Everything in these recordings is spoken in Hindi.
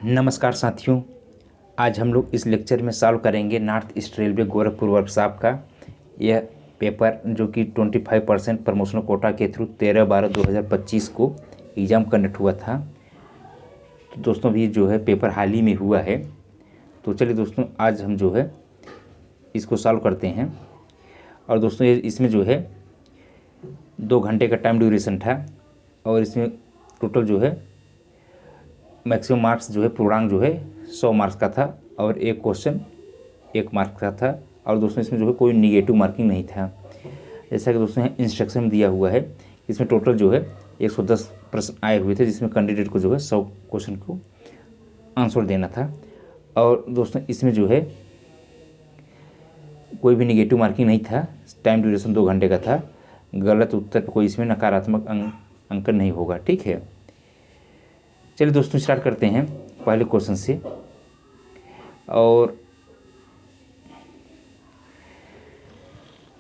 नमस्कार साथियों। आज हम लोग इस लेक्चर में सॉल्व करेंगे north east railway Gorakhpur workshop का यह पेपर जो कि 25% प्रमोशनल कोटा के थ्रू 13/12/2025 को एग्ज़ाम कंडक्ट हुआ था। तो दोस्तों भी जो है पेपर हाल ही में हुआ है। तो चलिए दोस्तों आज हम जो है इसको सॉल्व करते हैं। और दोस्तों इसमें जो है 2 घंटे का टाइम ड्यूरेशन था और इसमें टोटल जो है मैक्सिमम मार्क्स जो है पूर्णांक जो है 100 मार्क्स का था और एक क्वेश्चन 1 मार्क का था। और दोस्तों इसमें जो है कोई निगेटिव मार्किंग नहीं था। जैसा कि दोस्तों इंस्ट्रक्शन दिया हुआ है, इसमें टोटल जो है 110 प्रश्न आए हुए थे जिसमें कैंडिडेट को जो है 100 क्वेश्चन को आंसर देना था। और दोस्तों इसमें जो है कोई भी निगेटिव मार्किंग नहीं था। टाइम ड्यूरेशन 2 घंटे का था। गलत उत्तर पर कोई इसमें नकारात्मक अंकन नहीं होगा। ठीक है, चलिए दोस्तों स्टार्ट करते हैं पहले क्वेश्चन से। और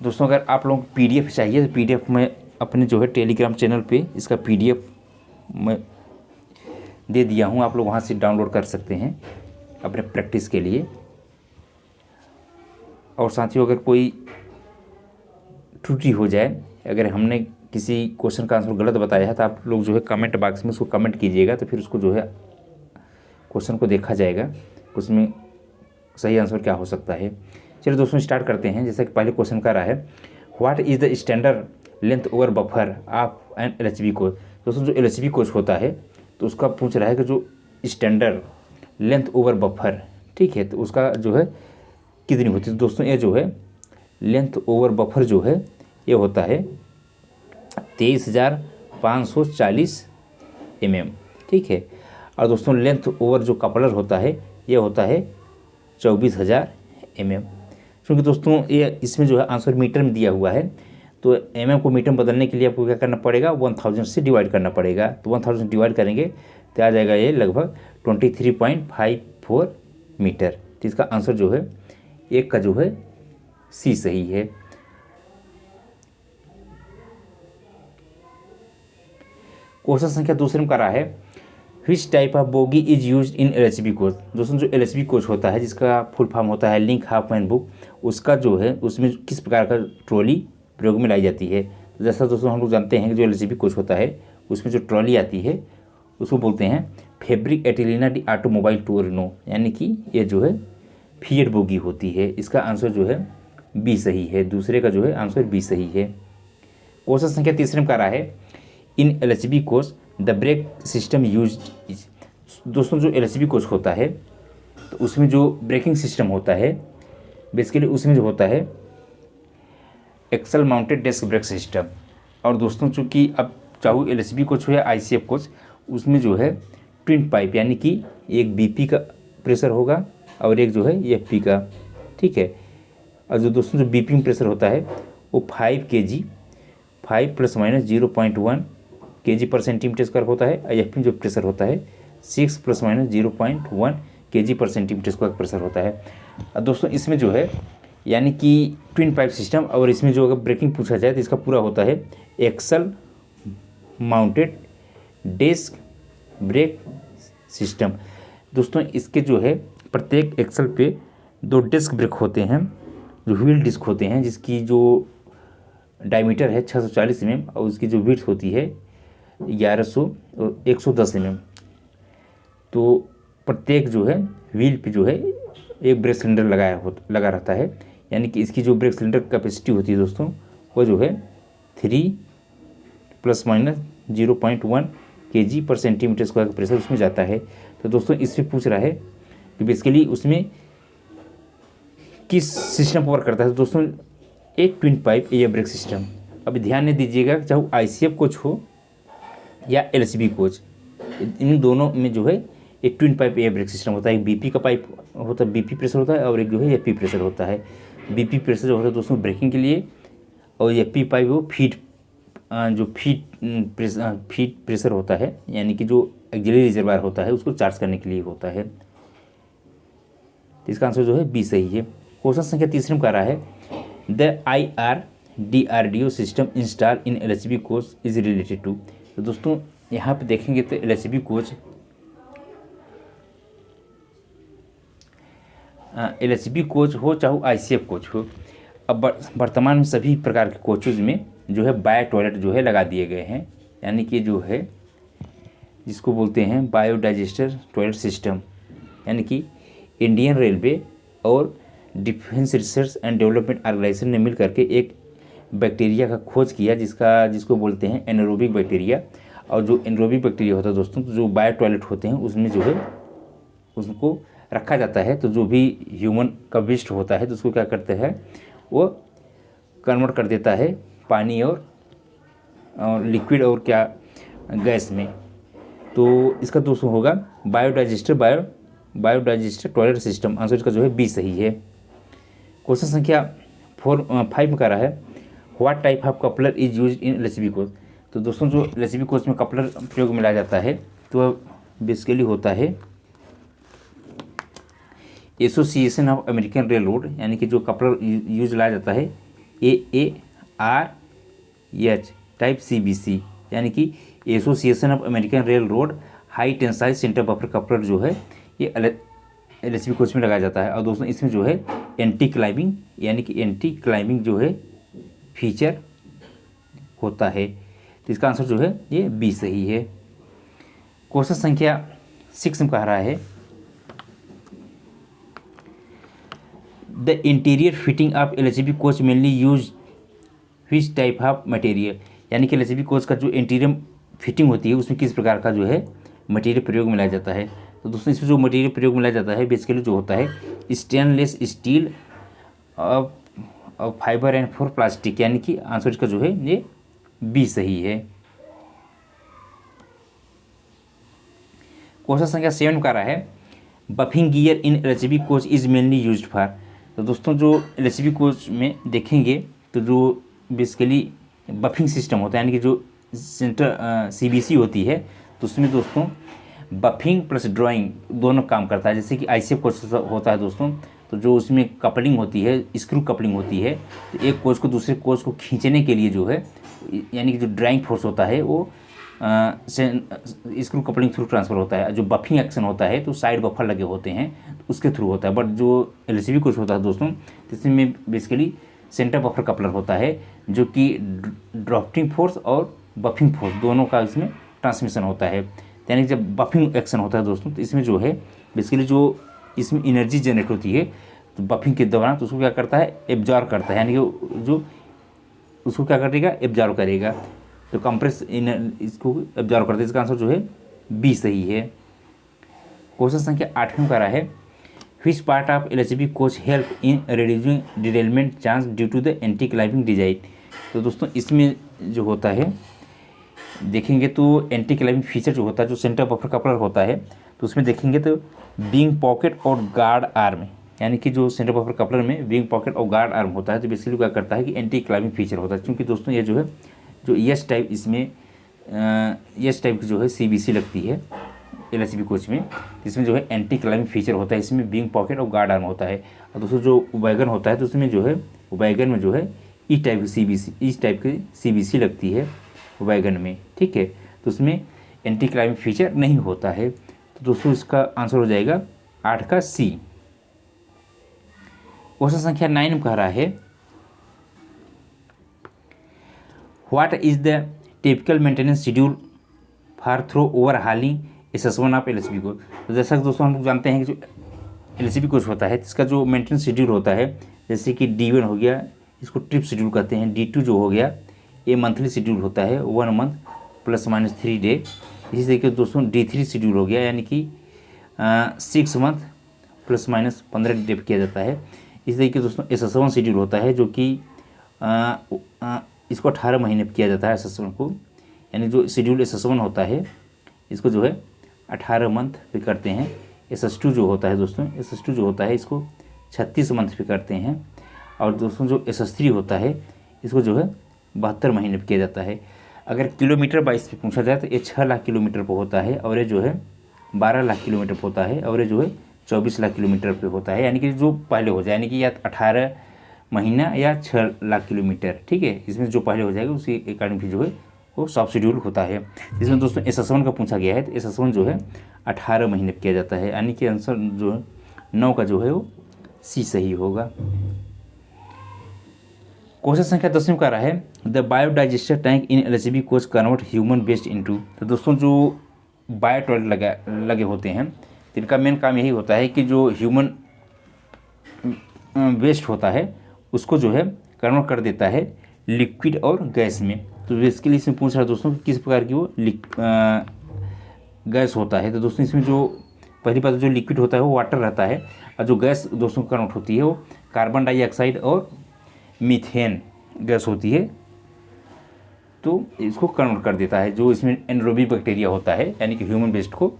दोस्तों अगर आप लोगों को पीडीएफ चाहिए तो पीडीएफ में अपने जो है टेलीग्राम चैनल पे इसका पीडीएफ मैं दे दिया हूँ, आप लोग वहाँ से डाउनलोड कर सकते हैं अपने प्रैक्टिस के लिए। और साथियों अगर कोई त्रुटि हो जाए, अगर हमने किसी क्वेश्चन का आंसर गलत बताया है तो आप लोग जो है कमेंट बॉक्स में उसको कमेंट कीजिएगा, तो फिर उसको जो है क्वेश्चन को देखा जाएगा उसमें सही आंसर क्या हो सकता है। चलिए दोस्तों स्टार्ट करते हैं। जैसा कि पहले क्वेश्चन का रहा है, what is the standard length over buffer of an LHB coach. दोस्तों जो एलएचबी कोच होता है तो उसका पूछ रहा है कि जो स्टैंडर्ड लेंथ ओवर बफर, ठीक है, तो उसका जो है कितनी होती है। तो दोस्तों ये जो है लेंथ ओवर बफर जो है ये होता है 23,540 mm। ठीक है, और दोस्तों लेंथ ओवर जो कपलर होता है ये होता है 24,000 mm। क्योंकि दोस्तों ये इसमें जो है आंसर मीटर में दिया हुआ है, तो mm को मीटर में बदलने के लिए आपको क्या करना पड़ेगा, 1000 से डिवाइड करना पड़ेगा। तो 1000 डिवाइड करेंगे तो आ जाएगा ये लगभग 23.54 मीटर। तो इसका आंसर जो है एक का जो है सी सही है। क्वेश्चन संख्या दूसरे में करा है, which type of bogie is use in LHB coach. दोस्तों जो एलएचबी कोच होता है जिसका फुल फॉर्म होता है लिंक हाफ मैन बुक, उसका जो है उसमें किस प्रकार का ट्रॉली प्रयोग में लाई जाती है। तो जैसा दोस्तों हम लोग जानते हैं कि जो एलएचबी कोच होता है उसमें जो ट्रॉली आती है उसको बोलते हैं फैब्रिक एटिलीना डी ऑटोमोबाइल टूरिनो, यानी कि ये जो है फिएट बोगी होती है। इसका आंसर जो है बी सही है। दूसरे का जो है आंसर बी सही है। क्वेश्चन संख्या तीसरे में करा है, in LHB coach the brake system use. दोस्तों जो एलएचबी कोच होता है तो उसमें जो ब्रेकिंग सिस्टम होता है बेसिकली उसमें जो होता है axle mounted disc brake system. और दोस्तों चूँकि अब चाहे एलएचबी कोच हो या आईसीएफ कोच, उसमें जो है ट्विन पाइप यानी कि एक बीपी का प्रेशर होगा और एक जो है एफपी का। ठीक है, और जो दोस्तों जो बीपी में प्रेशर होता है वो 5 kg 5 ± 0.1 kg पर सेंटीमीटर स्क्वायर होता है। और एफ जो प्रेशर होता है 6 ± 0.1 kg पर सेंटीमीटर स्क्वायर प्रेशर होता है। और दोस्तों इसमें जो है यानी कि ट्विन पाइप सिस्टम, और इसमें जो अगर ब्रेकिंग पूछा जाए तो इसका पूरा होता है axle mounted disc brake system. दोस्तों इसके जो है प्रत्येक एक्सल पे 2 डेस्क ब्रेक होते हैं जो व्हील डिस्क होते हैं, जिसकी जो डायमीटर है 640 mm और उसकी जो विड्थ होती है 1100 और 110 mm। तो प्रत्येक जो है व्हील पे जो है एक ब्रेक सिलेंडर लगा रहता है, यानी कि इसकी जो ब्रेक सिलेंडर कैपेसिटी होती है दोस्तों वो जो है 3 ± 0.1 kg पर सेंटीमीटर स्क्वायर का प्रेशर उसमें जाता है। तो दोस्तों इससे पूछ रहा है कि बेसिकली उसमें किस सिस्टम पर वर्क करता है। तो दोस्तों एक twin pipe air brake system. अभी ध्यान नहीं दीजिएगा, चाहे आईसीएफ कोच हो या एलएचबी कोच, इन दोनों में जो है एक twin pipe air brake system होता है। एक बीपी का पाइप होता है, बीपी प्रेशर होता है, और एक जो है एफपी प्रेशर होता है। बीपी प्रेशर जो होता है दोस्तों ब्रेकिंग के लिए, और एफपी पाइप वो फीड प्रेशर होता है, यानी कि जो एक्सिलरी रिजर्वायर होता है उसको चार्ज करने के लिए होता है। तो इसका आंसर जो है बी सही है। क्वेश्चन संख्या तीसरे में कह रहा है, the IRDRDO system install in LHB coach is related to. तो दोस्तों यहाँ पे देखेंगे तो एलएचबी कोच LHB कोच हो चाहे ICF कोच हो, अब वर्तमान में सभी प्रकार के कोचेज में जो है बायो टॉयलेट जो है लगा दिए गए हैं, यानी कि जो है जिसको बोलते हैं बायोडाइजेस्टर टॉयलेट सिस्टम, यानी कि इंडियन रेलवे और defence research and development organisation ने मिल करके एक बैक्टीरिया का खोज किया जिसको बोलते हैं एनारोबिक बैक्टीरिया। और जो एनारोबिक बैक्टीरिया होता है दोस्तों, तो जो बायो टॉयलेट होते हैं उसमें जो है उसको रखा जाता है, तो जो भी ह्यूमन का वेस्ट होता है तो उसको क्या करते हैं वो कन्वर्ट कर देता है पानी और लिक्विड और क्या गैस में। तो इसका दोस्तों होगा बायोडाइजेस्टर टॉयलेट सिस्टम। आंसर इसका जो है बी सही है। क्वेश्चन संख्या 5 में कह रहा है what type of coupler is use in LHB coach. तो दोस्तों जो LHB कोच में कपलर प्रयोग में लाया जाता है तो बेसिकली होता है association of American rail road, यानी कि जो कपलर यूज लाया जाता है AARH टाइप CBC, यानी कि association of American rail road high tensile centre buffer coupler जो है ये LHB कोच में लगाया जाता है। और दोस्तों इसमें जो है एंटी क्लाइंबिंग, यानी कि एंटी क्लाइंबिंग जो है फीचर होता है। तो इसका आंसर जो है ये बी सही है। क्वेश्चन संख्या 6 में कह रहा है the interior fitting of LHB coach mainly use which type of material, यानी कि LHB कोच का जो इंटीरियर फिटिंग होती है उसमें किस प्रकार का जो है मटेरियल प्रयोग में लाया जाता है। तो दोस्तों इसमें जो मटेरियल प्रयोग में लाया जाता है बेसिकली जो होता है स्टेनलेस स्टील और फाइबर एंड फॉर प्लास्टिक, यानी कि आंसर इसका जो है ये बी सही है। क्वेश्चन संख्या 7 का रहा है buffing gear in LHB coach is mainly used for. तो दोस्तों जो LHB कोच में देखेंगे तो जो बेसिकली बफिंग सिस्टम होता है, यानी कि जो सेंटर CBC होती है तो उसमें दोस्तों बफिंग प्लस ड्राइंग दोनों काम करता है। जैसे कि ICF कोच होता है दोस्तों, तो जो उसमें कपलिंग होती है स्क्रू कपलिंग होती है, तो एक कोच को दूसरे कोच को खींचने के लिए जो है यानी कि जो ड्राइंग फोर्स होता है वो स्क्रू कपलिंग थ्रू ट्रांसफ़र होता है। जो बफिंग एक्शन होता है तो साइड बफर लगे होते हैं तो उसके थ्रू होता है। बट जो LHB कोच होता है दोस्तों तो इसमें बेसिकली सेंटर बफर कपलर होता है जो कि ड्राफ्टिंग फोर्स और बफिंग फोर्स दोनों का इसमें ट्रांसमिशन होता है। यानी जब बफिंग एक्शन होता है दोस्तों तो इसमें जो है बेसिकली जो इसमें एनर्जी जनरेट होती है तो बफिंग के दौरान तो उसको क्या करता है एब्जॉर्ब करता है, यानी कि जो उसको क्या करेगा एब्जॉर्ब करेगा, तो कंप्रेस इसको एब्जॉर्ब करता है। इसका आंसर जो है बी सही है। क्वेश्चन संख्या 8 में करा है which part of LHB coach help in reducing derailment chance due to the anti climbing design. तो दोस्तों इसमें जो होता है देखेंगे तो एंटी क्लाइंबिंग फीचर जो होता है जो सेंटर बफर कपलर होता है तो उसमें देखेंगे तो विंग पॉकेट और गार्ड आर्म, यानी कि जो सेंटर बफर कपलर में विंग पॉकेट और गार्ड आर्म होता है तो बेसिकली क्या करता है कि एंटी क्लाइंबिंग फीचर होता है। क्योंकि दोस्तों ये जो है जो एस टाइप इसमें एस टाइप की जो है CBC लगती है LHB कोच में, इसमें जो है एंटी क्लाइंबिंग फीचर होता है, इसमें विंग पॉकेट और गार्ड आर्म होता है। और दोस्तों जो वैगन होता है तो उसमें जो है वैगन में जो है इस टाइप की CBC लगती है वैगन में, ठीक है, तो उसमें एंटी क्लाइंबिंग फीचर नहीं होता है। तो दोस्तों इसका आंसर हो जाएगा 8 का C। क्वेश्चन संख्या 9 में कह रहा है what is the typical maintenance schedule for through overhauling SS1 of LHB coach. तो जैसा कि दोस्तों हम लोग जानते हैं कि जो LHB कोच होता है इसका जो मेंटेनेंस शेड्यूल होता है जैसे कि D1 हो गया, इसको ट्रिप शेड्यूल कहते हैं, D2 जो हो गया ये मंथली शेड्यूल होता है 1 मंथ +- 3 डे। इसी तरीके दोस्तों D3 शेड्यूल हो गया यानी कि 6 मंथ +- 15 डे किया जाता है। इसी तरीके दोस्तों SS1 शेड्यूल होता है जो कि इसको 18 महीने पर किया जाता है SS1 को, यानी जो शेड्यूल SS1 होता है इसको जो है 18 मंथ पे करते हैं। SS2 जो होता है दोस्तों SS2 जो होता है इसको 36 मंथ पे करते हैं। और दोस्तों जो SS3 होता है इसको जो है 72 महीने पे किया जाता है। अगर किलोमीटर बाइस पे पूछा जाए तो ये 6 लाख किलोमीटर पर होता है और ये जो है 12 लाख किलोमीटर पर होता है और ये जो है 24 लाख किलोमीटर पे होता है, यानी कि जो पहले हो जाए यानी कि या 18 महीना या 6 लाख किलोमीटर, ठीक है, इसमें जो पहले हो जाएगा उसी अकॉर्डिंग जो है वो सब शेड्यूल होता है। इसमें दोस्तों SS1 का पूछा गया है तो SS1 जो है 18 महीने किया जाता है, यानी कि आंसर जो है 9 का जो है वो सी सही होगा। क्वेश्चन संख्या 10 में कह रहा है the biodigester tank in LHB coach convert human waste into. तो दोस्तों जो बायो टॉयलेट लगे होते हैं तो इनका मेन काम यही होता है कि जो ह्यूमन वेस्ट होता है उसको जो है कन्वर्ट कर देता है लिक्विड और गैस में। तो इसके लिए इसमें पूछ रहा है दोस्तों कि किस प्रकार की वो गैस होता है। तो दोस्तों इसमें जो पहली बात जो लिक्विड होता है वो वाटर रहता है, और जो गैस दोस्तों कन्वर्ट होती है वो कार्बन डाइऑक्साइड और मीथेन गैस होती है। तो इसको कन्वर्ट कर देता है। जो इसमें एनरोबिक बैक्टीरिया होता है यानी कि ह्यूमन वेस्ट को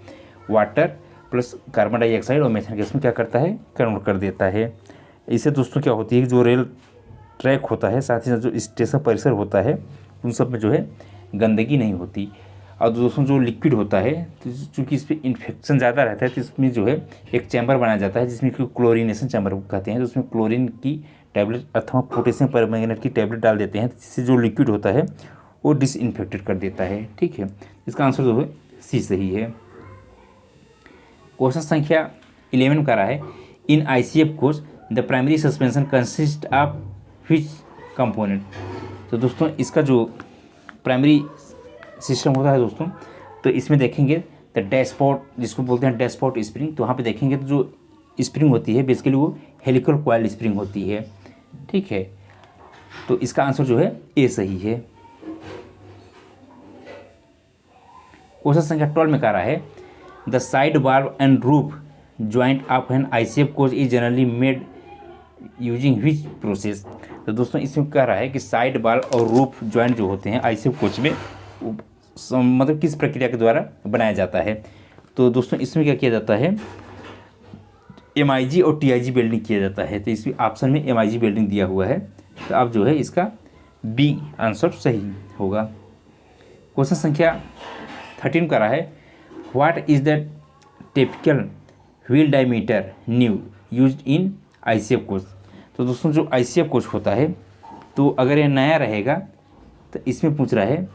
वाटर प्लस कार्बन डाइऑक्साइड और मीथेन गैस में क्या करता है, कन्वर्ट कर देता है। इससे दोस्तों क्या होती है कि जो रेल ट्रैक होता है साथ ही साथ जो स्टेशन परिसर होता है उन सब में जो है गंदगी नहीं होती। और दोस्तों जो लिक्विड होता है तो चूँकि इस पर इन्फेक्शन ज़्यादा रहता है तो इसमें जो है एक चैम्बर बनाया जाता है जिसमें कि क्लोरीनेशन चैम्बर कहते हैं। तो उसमें क्लोरीन की टैबलेट अथवा पोटेशियम परमैंगनेट की टैबलेट डाल देते हैं, जिससे जो लिक्विड होता है वो डिसइन्फेक्टेड कर देता है। ठीक है, इसका आंसर जो है सी सही है। क्वेश्चन संख्या 11 का रहा है in ICF coach the primary suspension consist of which component. तो दोस्तों इसका जो प्राइमरी सिस्टम होता है दोस्तों तो इसमें देखेंगे द डैशपोर्ट जिसको बोलते हैं डैशपोर्ट स्प्रिंग। तो वहाँ पे देखेंगे तो जो स्प्रिंग होती है बेसिकली वो हेलिकल कॉइल स्प्रिंग होती है। ठीक है, तो इसका आंसर जो है ए सही है। क्वेश्चन संख्या 12 में कह रहा है the side wall and roof joint of an ICF coach is generally made using which process. तो दोस्तों इसमें कह रहा है कि साइड वाल्व और रूफ ज्वाइंट जो होते हैं ICF कोच में मतलब किस प्रक्रिया के द्वारा बनाया जाता है। तो दोस्तों इसमें क्या किया जाता है, MIG और TIG वेल्डिंग किया जाता है। तो इसमें ऑप्शन में MIG वेल्डिंग दिया हुआ है, तो अब जो है इसका बी आंसर सही होगा। क्वेश्चन संख्या 13 का रहा है what is the typical wheel diameter new used in ICF coach. तो दोस्तों जो ICF कोच होता है तो अगर ये नया रहेगा तो इसमें पूछ रहा है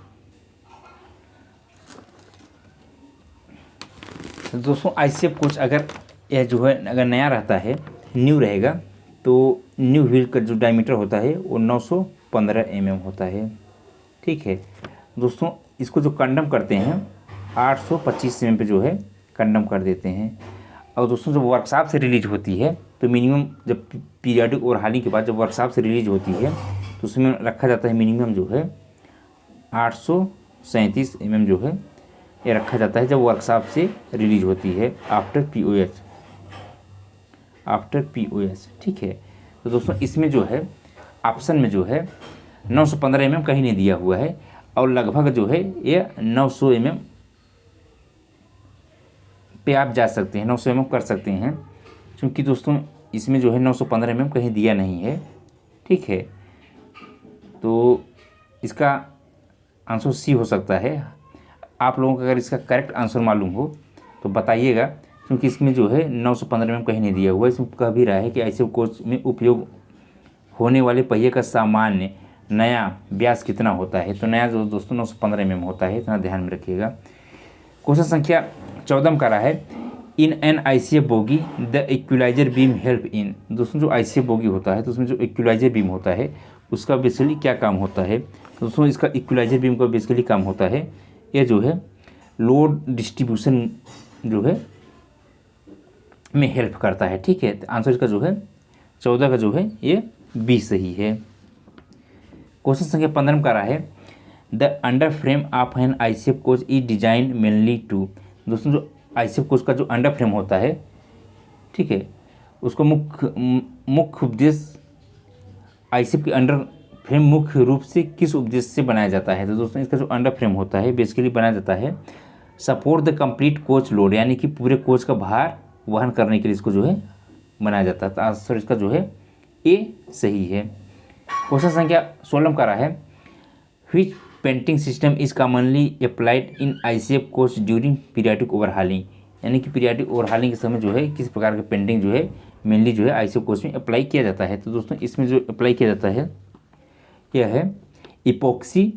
तो दोस्तों ICF कोच अगर यह जो है अगर नया रहता है न्यू रहेगा तो न्यू व्हील का जो डायमीटर होता है वो 915 mm होता है। ठीक है दोस्तों, इसको जो कंडम करते हैं 825 mm पे जो है कंडम कर देते हैं। और दोस्तों जब वर्कशॉप से रिलीज होती है तो मिनिमम जब पीरियडिक ओवरहालिंग के बाद जब वर्कशॉप से रिलीज होती है तो उसमें रखा जाता है मिनिमम जो है 837 mm जो है ये रखा जाता है जब वर्कशॉप से रिलीज होती है आफ्टर POS। ठीक है, तो दोस्तों इसमें जो है ऑप्शन में जो है 915 mm कहीं नहीं दिया हुआ है और लगभग जो है ये 900 mm पे आप जा सकते हैं, 900 mm कर सकते हैं, क्योंकि दोस्तों इसमें जो है 915 mm कहीं दिया नहीं है। ठीक है, तो इसका आंसर सी हो सकता है। आप लोगों को अगर इसका करेक्ट आंसर मालूम हो तो बताइएगा, क्योंकि इसमें जो है 915 mm कहीं नहीं दिया हुआ है। इसमें कह भी रहा है कि ICF कोच में उपयोग होने वाले पहिए का सामान्य नया व्यास कितना होता है। तो नया जो दोस्तों 915 mm होता है, इतना ध्यान में रखिएगा। क्वेश्चन संख्या 14 में कह रहा है in an ICF bogie the equaliser beam help in. दोस्तों जो ICF बोगी होता है तो उसमें जो इक्विलाइजर बीम होता है उसका बेसिकली क्या काम होता है। तो दोस्तों इसका इक्विलाइजर बीम का बेसिकली काम होता है ये जो है लोड डिस्ट्रीब्यूशन जो है में हेल्प करता है। ठीक है, तो आंसर इसका जो है 14 का जो है ये बी सही है। क्वेश्चन संख्या 15 में कह रहा है the under frame of an ICF coach is design mainly to. दोस्तों जो ICF कोच का जो अंडर फ्रेम होता है, ठीक है, उसको मुख्य उद्देश्य ICF के अंडर फ्रेम मुख्य रूप से किस उद्देश्य से बनाया जाता है। तो दोस्तों इसका जो अंडर फ्रेम होता है बेसिकली बनाया जाता है support the complete coach load, यानी कि पूरे कोच का भार वहन करने के लिए इसको जो है बनाया जाता है। तो आंसर इसका जो है ए सही है। क्वेश्चन संख्या 16 में कह रहा है which painting system is commonly applied in ICF coach during periodic overhauling, यानी कि पीरियडिक ओवरहालिंग के समय जो है किस प्रकार का पेंटिंग जो है मेनली जो है ICF कोच में अप्लाई किया जाता है। तो दोस्तों इसमें जो अप्लाई किया जाता है यह है इपोक्सी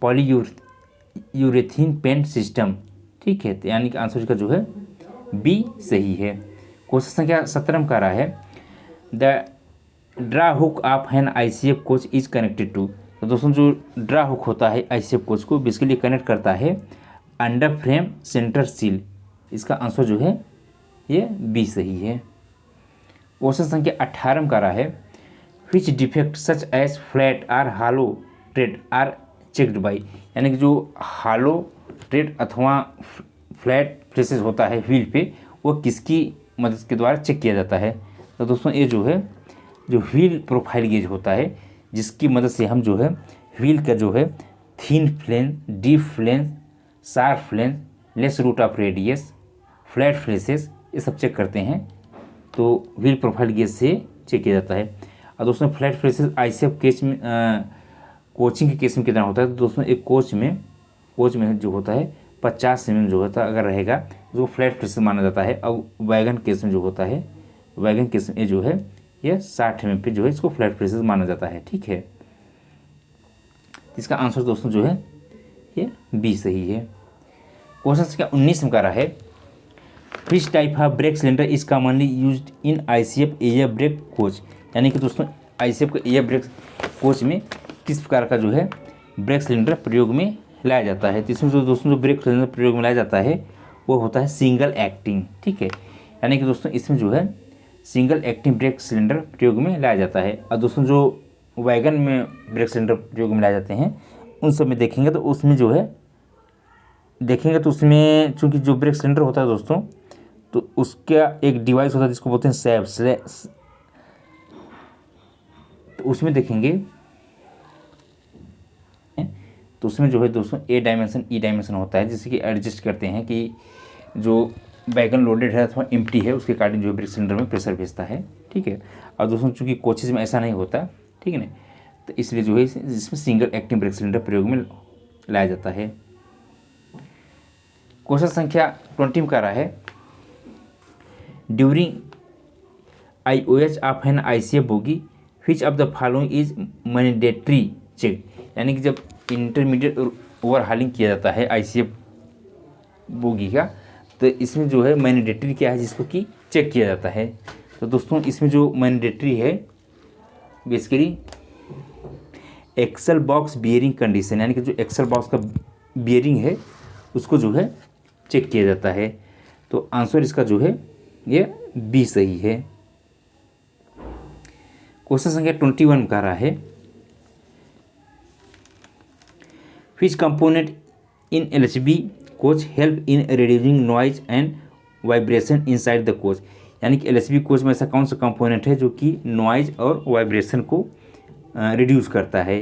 पॉलीयूरेथीन पेंट सिस्टम। ठीक है, तो यानी कि आंसर इसका जो है बी सही है। क्वेश्चन संख्या 17 का रहा है the draw hook of an ICF coach is connected to. तो दोस्तों जो ड्रा हुक होता है ICF कोच को बेसिकली कनेक्ट करता है अंडर फ्रेम सेंटर सील। इसका आंसर जो है ये बी सही है। क्वेश्चन संख्या 18 का रहा है which defect such as flat or hollow tread are checked by. यानी कि जो हालो ट्रेड अथवा फ्लैट फ्लेसेस होता है व्हील पे, वो किसकी मदद के द्वारा चेक किया जाता है। तो दोस्तों ये जो है जो व्हील प्रोफाइल गेज होता है, जिसकी मदद से हम जो है व्हील का जो है thin flange, deep flange, sharp flange, less root of radius, flat places, ये सब चेक करते हैं। तो व्हील प्रोफाइल गेज से चेक किया जाता है। और दोस्तों फ्लैट फ्लेसेस ICF केस में कोचिंग के केस में कितना होता है। तो दोस्तों एक कोच में जो होता है 50 mm जो होता है अगर रहेगा तो फ्लैट फ्लेसेस माना जाता है। और वैगन केस में जो होता है, वैगन केस में जो है ये 60 mm पे जो है इसको फ्लैट फ्लेसेस माना जाता है। ठीक है, इसका आंसर दोस्तों जो है ये बी सही है। क्वेश्चन संख्या 19 में रहा है which type of brake cylinder is commonly used in ICF air brake coach. यानी कि दोस्तों ICF के एयर ब्रेक कोच में किस प्रकार का जो है ब्रेक सिलेंडर प्रयोग में लाया जाता है। तो इसमें जो दोस्तों जो ब्रेक सिलेंडर प्रयोग में लाया जाता है वो होता है सिंगल एक्टिंग। ठीक है, यानी कि दोस्तों इसमें जो है सिंगल एक्टिंग ब्रेक सिलेंडर प्रयोग में लाया जाता है। और दोस्तों जो वैगन में ब्रेक सिलेंडर प्रयोग में लाए जाते हैं उन सब में देखेंगे तो उसमें जो है चूँकि जो ब्रेक सिलेंडर होता है दोस्तों, तो उसका एक डिवाइस होता है जिसको बोलते हैं सैब। तो उसमें देखेंगे तो उसमें जो है दोस्तों ए डायमेंशन ई डायमेंशन होता है, जिससे कि एडजस्ट करते हैं कि जो वैगन लोडेड है अथवा एम्प्टी है उसके अकॉर्डिंग जो ब्रेक सिलेंडर में प्रेशर भेजता है। ठीक है, और दोस्तों चूँकि कोचेज में ऐसा नहीं होता, ठीक है ना, तो इसलिए जो है इसमें सिंगल एक्टिंग ब्रेक सिलेंडर प्रयोग में लाया जाता है। क्वेश्चन संख्या 20 का रहा है during IOH of an ICF bogie which of the following is mandatory check. यानी कि जब इंटरमीडिएट ओवरहालिंग किया जाता है ICF बोगी का, तो इसमें जो है मैंडेटरी क्या है जिसको कि चेक किया जाता है। तो दोस्तों इसमें जो मैंडेटरी है basically axle box bearing condition, यानी कि जो एक्सल बॉक्स का बियरिंग है उसको जो है चेक किया जाता है। तो आंसर इसका जो है ये बी सही है। क्वेश्चन संख्या 21 का रहा है विच component in LHB coach help in reducing noise and vibration inside the coach. यानी कि LHB कोच में ऐसा कौन सा कंपोनेंट है जो कि नॉइज और वाइब्रेशन को रिड्यूस करता है।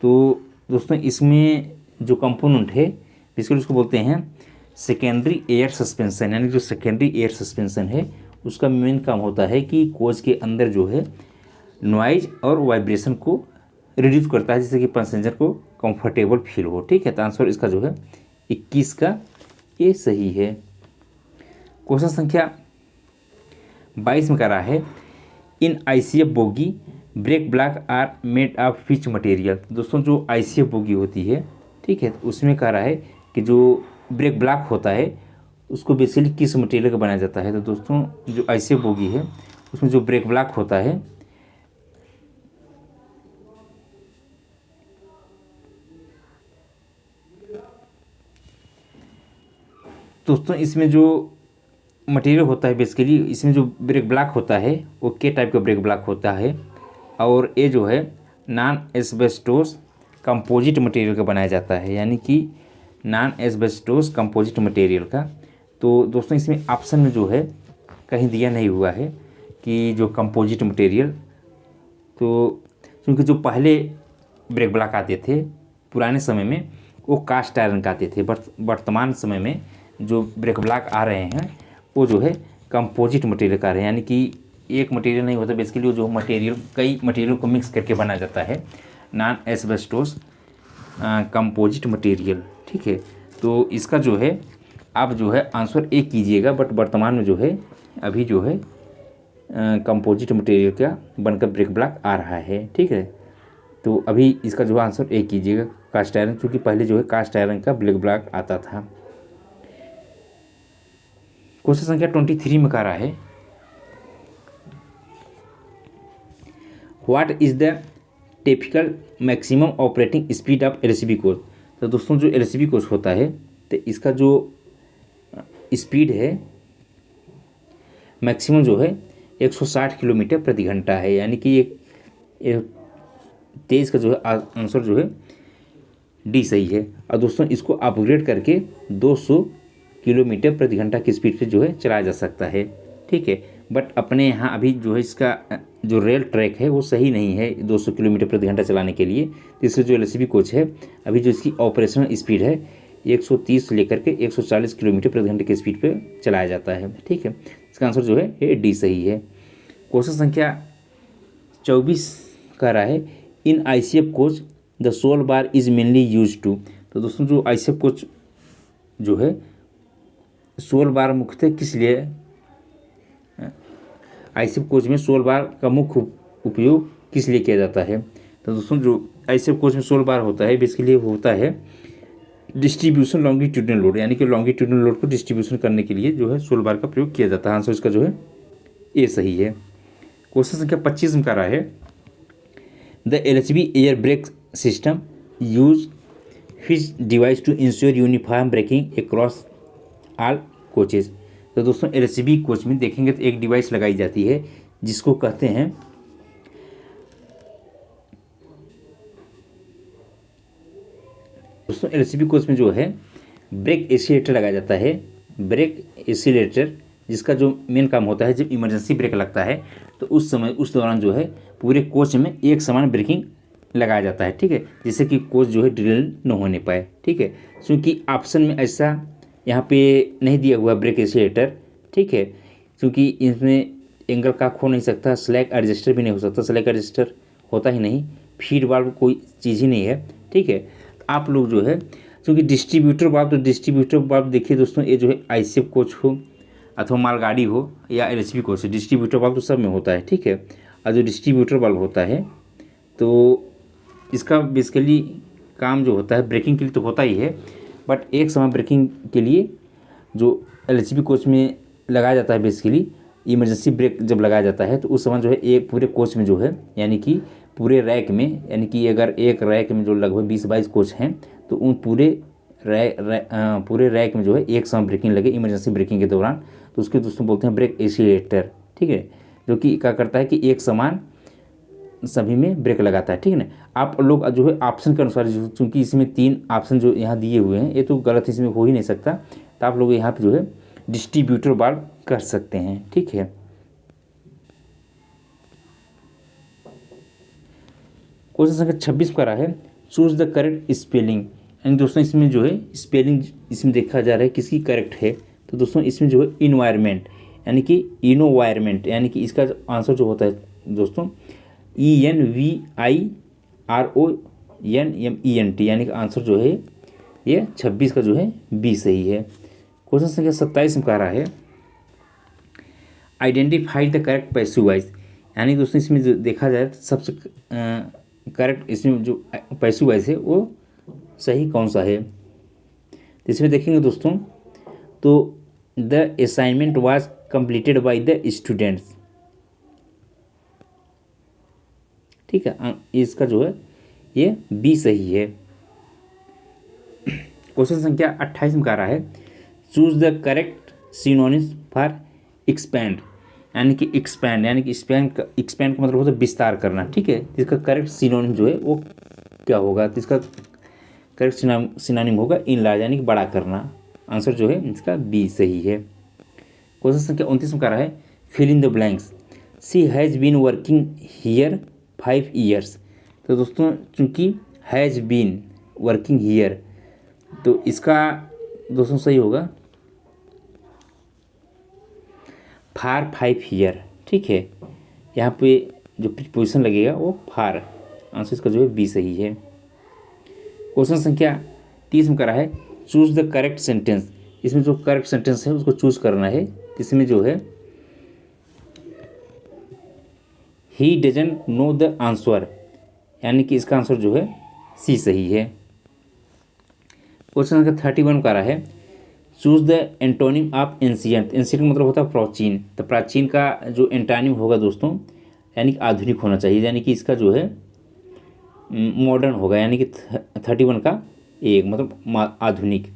तो दोस्तों इसमें जो कंपोनेंट है बेसिकली उसको बोलते हैं सेकेंडरी एयर सस्पेंशन। यानी जो सेकेंडरी एयर सस्पेंशन है उसका मेन काम होता है कि कोच के अंदर जो है नॉइज और वाइब्रेशन को रिड्यूस करता है, जिससे कि पैसेंजर को कंफर्टेबल फील हो। ठीक है, तो आंसर इसका जो है 21 का ये सही है। क्वेश्चन संख्या 22 में कह रहा है in ICF bogie brake block are made of which material. दोस्तों जो ICF बोगी होती है, ठीक है, तो उसमें कह रहा है कि जो ब्रेक ब्लॉक होता है उसको बेसिकली किस मटेरियल का बनाया जाता है। तो दोस्तों जो ICF बोगी है उसमें जो ब्रेक ब्लॉक होता है दोस्तों इसमें जो मटेरियल होता है बेसिकली इसमें जो ब्रेक ब्लॉक होता है वो के टाइप का ब्रेक ब्लॉक होता है, और ये जो है नॉन एस्बेस्टोस कंपोजिट मटेरियल का बनाया जाता है। यानी कि नॉन एस्बेस्टोस कंपोजिट मटेरियल का। तो दोस्तों इसमें ऑप्शन में जो है कहीं दिया नहीं हुआ है कि जो कंपोजिट मटेरियल, तो क्योंकि जो पहले ब्रेक ब्लॉक आते थे पुराने समय में वो कास्ट आयरन का आते थे, वर्तमान समय में जो ब्रेक ब्लॉक आ रहे हैं वो जो है कंपोजिट मटेरियल का आ रहे हैं। यानी कि एक मटेरियल नहीं होता, बेसिकली जो मटेरियल कई मटेरियल को मिक्स करके बनाया जाता है, नॉन एस्बेस्टोस कंपोजिट मटेरियल। ठीक है, तो इसका जो है आप जो है आंसर ए कीजिएगा, बट वर्तमान में जो है अभी जो है कंपोजिट मटेरियल का बनकर ब्रेक ब्लॉक आ रहा है। ठीक है, तो अभी इसका जो आंसर ए कीजिएगा कास्ट आयरन, क्योंकि पहले जो है कास्ट आयरन का ब्रेक ब्लॉक आता था। क्वेश्चन संख्या 23 में कह रहा है what is the typical maximum operating speed of LCB coach. तो दोस्तों जो एलसीबी कोच होता है तो इसका जो स्पीड है मैक्सिमम जो है 160 किलोमीटर प्रति घंटा है, यानी कि एक 23 का जो है आंसर जो है डी सही है। और दोस्तों इसको अपग्रेड करके 200 किलोमीटर प्रति घंटा की स्पीड पे जो है चलाया जा सकता है, ठीक है। बट अपने यहाँ अभी जो है इसका जो रेल ट्रैक है वो सही नहीं है 200 किलोमीटर प्रति घंटा चलाने के लिए। तो इसलिए जो एलसीबी कोच है अभी जो इसकी ऑपरेशनल स्पीड है 130 लेकर के 140 किलोमीटर प्रति घंटे की स्पीड पे चलाया जाता है, ठीक है। इसका आंसर जो है ये डी सही है। क्वेश्चन संख्या 24 कह रहा है in ICF coach the sole bar is mainly use to. तो दोस्तों जो आईसीएफ कोच जो है सोल बार मुख्यतः किस लिए, आईसीएफ कोच में सोल बार का मुख्य उपयोग किस लिए किया जाता है। तो दोस्तों जो आईसीएफ कोच में सोल बार होता है बेसिकली होता है डिस्ट्रीब्यूशन लॉन्गिट्यूडनल लोड, यानी कि लॉन्गिट्यूडनल लोड को डिस्ट्रीब्यूशन करने के लिए जो है सोल बार का प्रयोग किया जाता है। आंसर इसका जो है ए सही है। क्वेश्चन संख्या 25 में कह रहा है the LHB air brake system use which device to ensure uniform braking across all coaches. तो दोस्तों एलसीबी कोच में देखेंगे तो एक डिवाइस लगाई जाती है जिसको कहते हैं दोस्तों एलसीबी कोच में जो है ब्रेक एसिलेटर लगाया जाता है। ब्रेक एसिलेटर जिसका जो मेन काम होता है जब इमरजेंसी ब्रेक लगता है तो उस समय उस दौरान जो है पूरे कोच में एक समान ब्रेकिंग लगाया जाता है, ठीक है, जिससे कि कोच जो है ड्रिल न होने पाए, ठीक है। क्योंकि ऑप्शन में ऐसा यहाँ पे नहीं दिया हुआ ब्रेक एसिलेटर, ठीक है, क्योंकि इसमें एंगल का खो नहीं सकता, स्लैग एडजस्टर भी नहीं हो सकता, स्लैग एडजस्टर होता ही नहीं, फीड वाल्व कोई चीज़ ही नहीं है, ठीक है। आप लोग जो है क्योंकि डिस्ट्रीब्यूटर वाल्व, तो डिस्ट्रीब्यूटर वाल्व देखिए दोस्तों ये जो है आईसीएफ कोच हो अथवा मालगाड़ी हो या एलएचबी कोच हो, डिस्ट्रीब्यूटर वाल्व तो सब में होता है, ठीक है। और जो डिस्ट्रीब्यूटर वाल्व होता है तो इसका बेसिकली काम जो होता है ब्रेकिंग के लिए तो होता ही है, बट एक समय ब्रेकिंग के लिए जो एलएचबी कोच में लगाया जाता है बेसिकली इमरजेंसी ब्रेक जब लगाया जाता है तो उस समय जो है एक पूरे कोच में जो है यानी कि पूरे रैक में, यानी कि अगर एक रैक में जो लगभग 20-22 कोच हैं तो उन पूरे रैक में जो है एक समय ब्रेकिंग लगे इमरजेंसी ब्रेकिंग के दौरान, तो उसके दोस्तों बोलते हैं ब्रेक एसिलेटर, ठीक है, जो कि क्या करता है कि एक समान सभी में ब्रेक लगाता है, ठीक है ना। आप लोग जो है ऑप्शन के अनुसार, चूँकि इसमें 3 ऑप्शन जो यहाँ दिए हुए हैं ये तो गलत इसमें हो ही नहीं सकता, तो आप लोग यहाँ पे जो है डिस्ट्रीब्यूटर वाल्व कर सकते हैं, ठीक है। क्वेश्चन संख्या 26 का रहा है चूज द करेक्ट स्पेलिंग, यानी दोस्तों इसमें जो है स्पेलिंग इसमें देखा जा रहा है किसकी करेक्ट है। तो दोस्तों इसमें जो है इन्वायरमेंट यानी कि इनोवायरमेंट, यानी कि इसका आंसर जो होता है दोस्तों ENVIRONMENT, यानी कि आंसर जो है ये 26 का जो है बी सही है। क्वेश्चन संख्या 27 में कह रहा है identify the correct passive voice, यानी दोस्तों इसमें जो देखा जाए तो सबसे करेक्ट इसमें जो पैसिव वॉइस है वो सही कौन सा है। तो इसमें देखेंगे दोस्तों तो the assignment was completed by the students, ठीक है, इसका जो है ये बी सही है। क्वेश्चन संख्या 28 में कह रहा है choose the correct synonyms for expand, यानी कि एक्सपैंड यानी कि एक्सपैंड का मतलब होता है विस्तार करना, ठीक है। इसका करेक्ट सिनोनिम जो है वो क्या होगा, तो इसका करेक्ट सिनोनिम होगा इनलार्ज, यानी कि बड़ा करना। आंसर जो है इसका बी सही है। क्वेश्चन संख्या 29 में कह रहा है fill in the blanks she has been working here 5 years। तो दोस्तों चूँकि हैज़ बीन वर्किंग हियर तो इसका दोस्तों सही होगा फार 5 year, ठीक है। यहाँ पे जो प्रीपोजिशन लगेगा वो फार, आंसर इसका जो है बी सही है। क्वेश्चन संख्या 30 में करा है चूज द करेक्ट सेंटेंस, इसमें जो करेक्ट सेंटेंस है उसको चूज करना है। इसमें जो है he doesn't know the answer, यानी कि इसका आंसर जो है सी सही है। क्वेश्चन संख्या 31 का रहा है choose the antonym of ancient. Ancient मतलब होता है प्राचीन, तो प्राचीन का जो एंटोनिम होगा दोस्तों यानी कि आधुनिक होना चाहिए, यानी कि इसका जो है मॉडर्न होगा, यानी कि 31 का एक मतलब आधुनिक।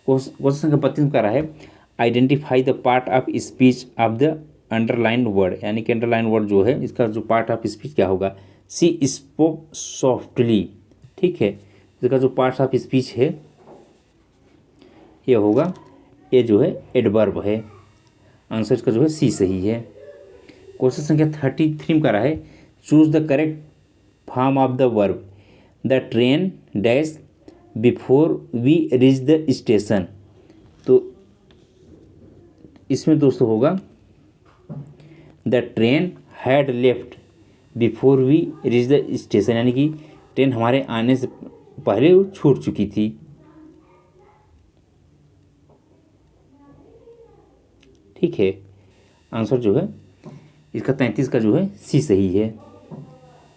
क्वेश्चन संख्या 32 का रहा है identify the part of speech of the underline word, यानी कि अंडरलाइन वर्ड जो है इसका जो पार्ट ऑफ स्पीच क्या होगा। सी स्पोक सॉफ्टली, ठीक है, इसका जो पार्ट ऑफ स्पीच है ये होगा, ये जो है एडवर्ब है, आंसर इसका जो है सी सही है। क्वेश्चन संख्या 33 का रहा है choose the correct form of the verb. The train dash before we reach the station, तो इसमें दोस्तों होगा the train had left before we reach the station, यानी कि ट्रेन हमारे आने से पहले वो छूट चुकी थी। ठीक है, आंसर जो है इसका 33 का जो है सी सही है।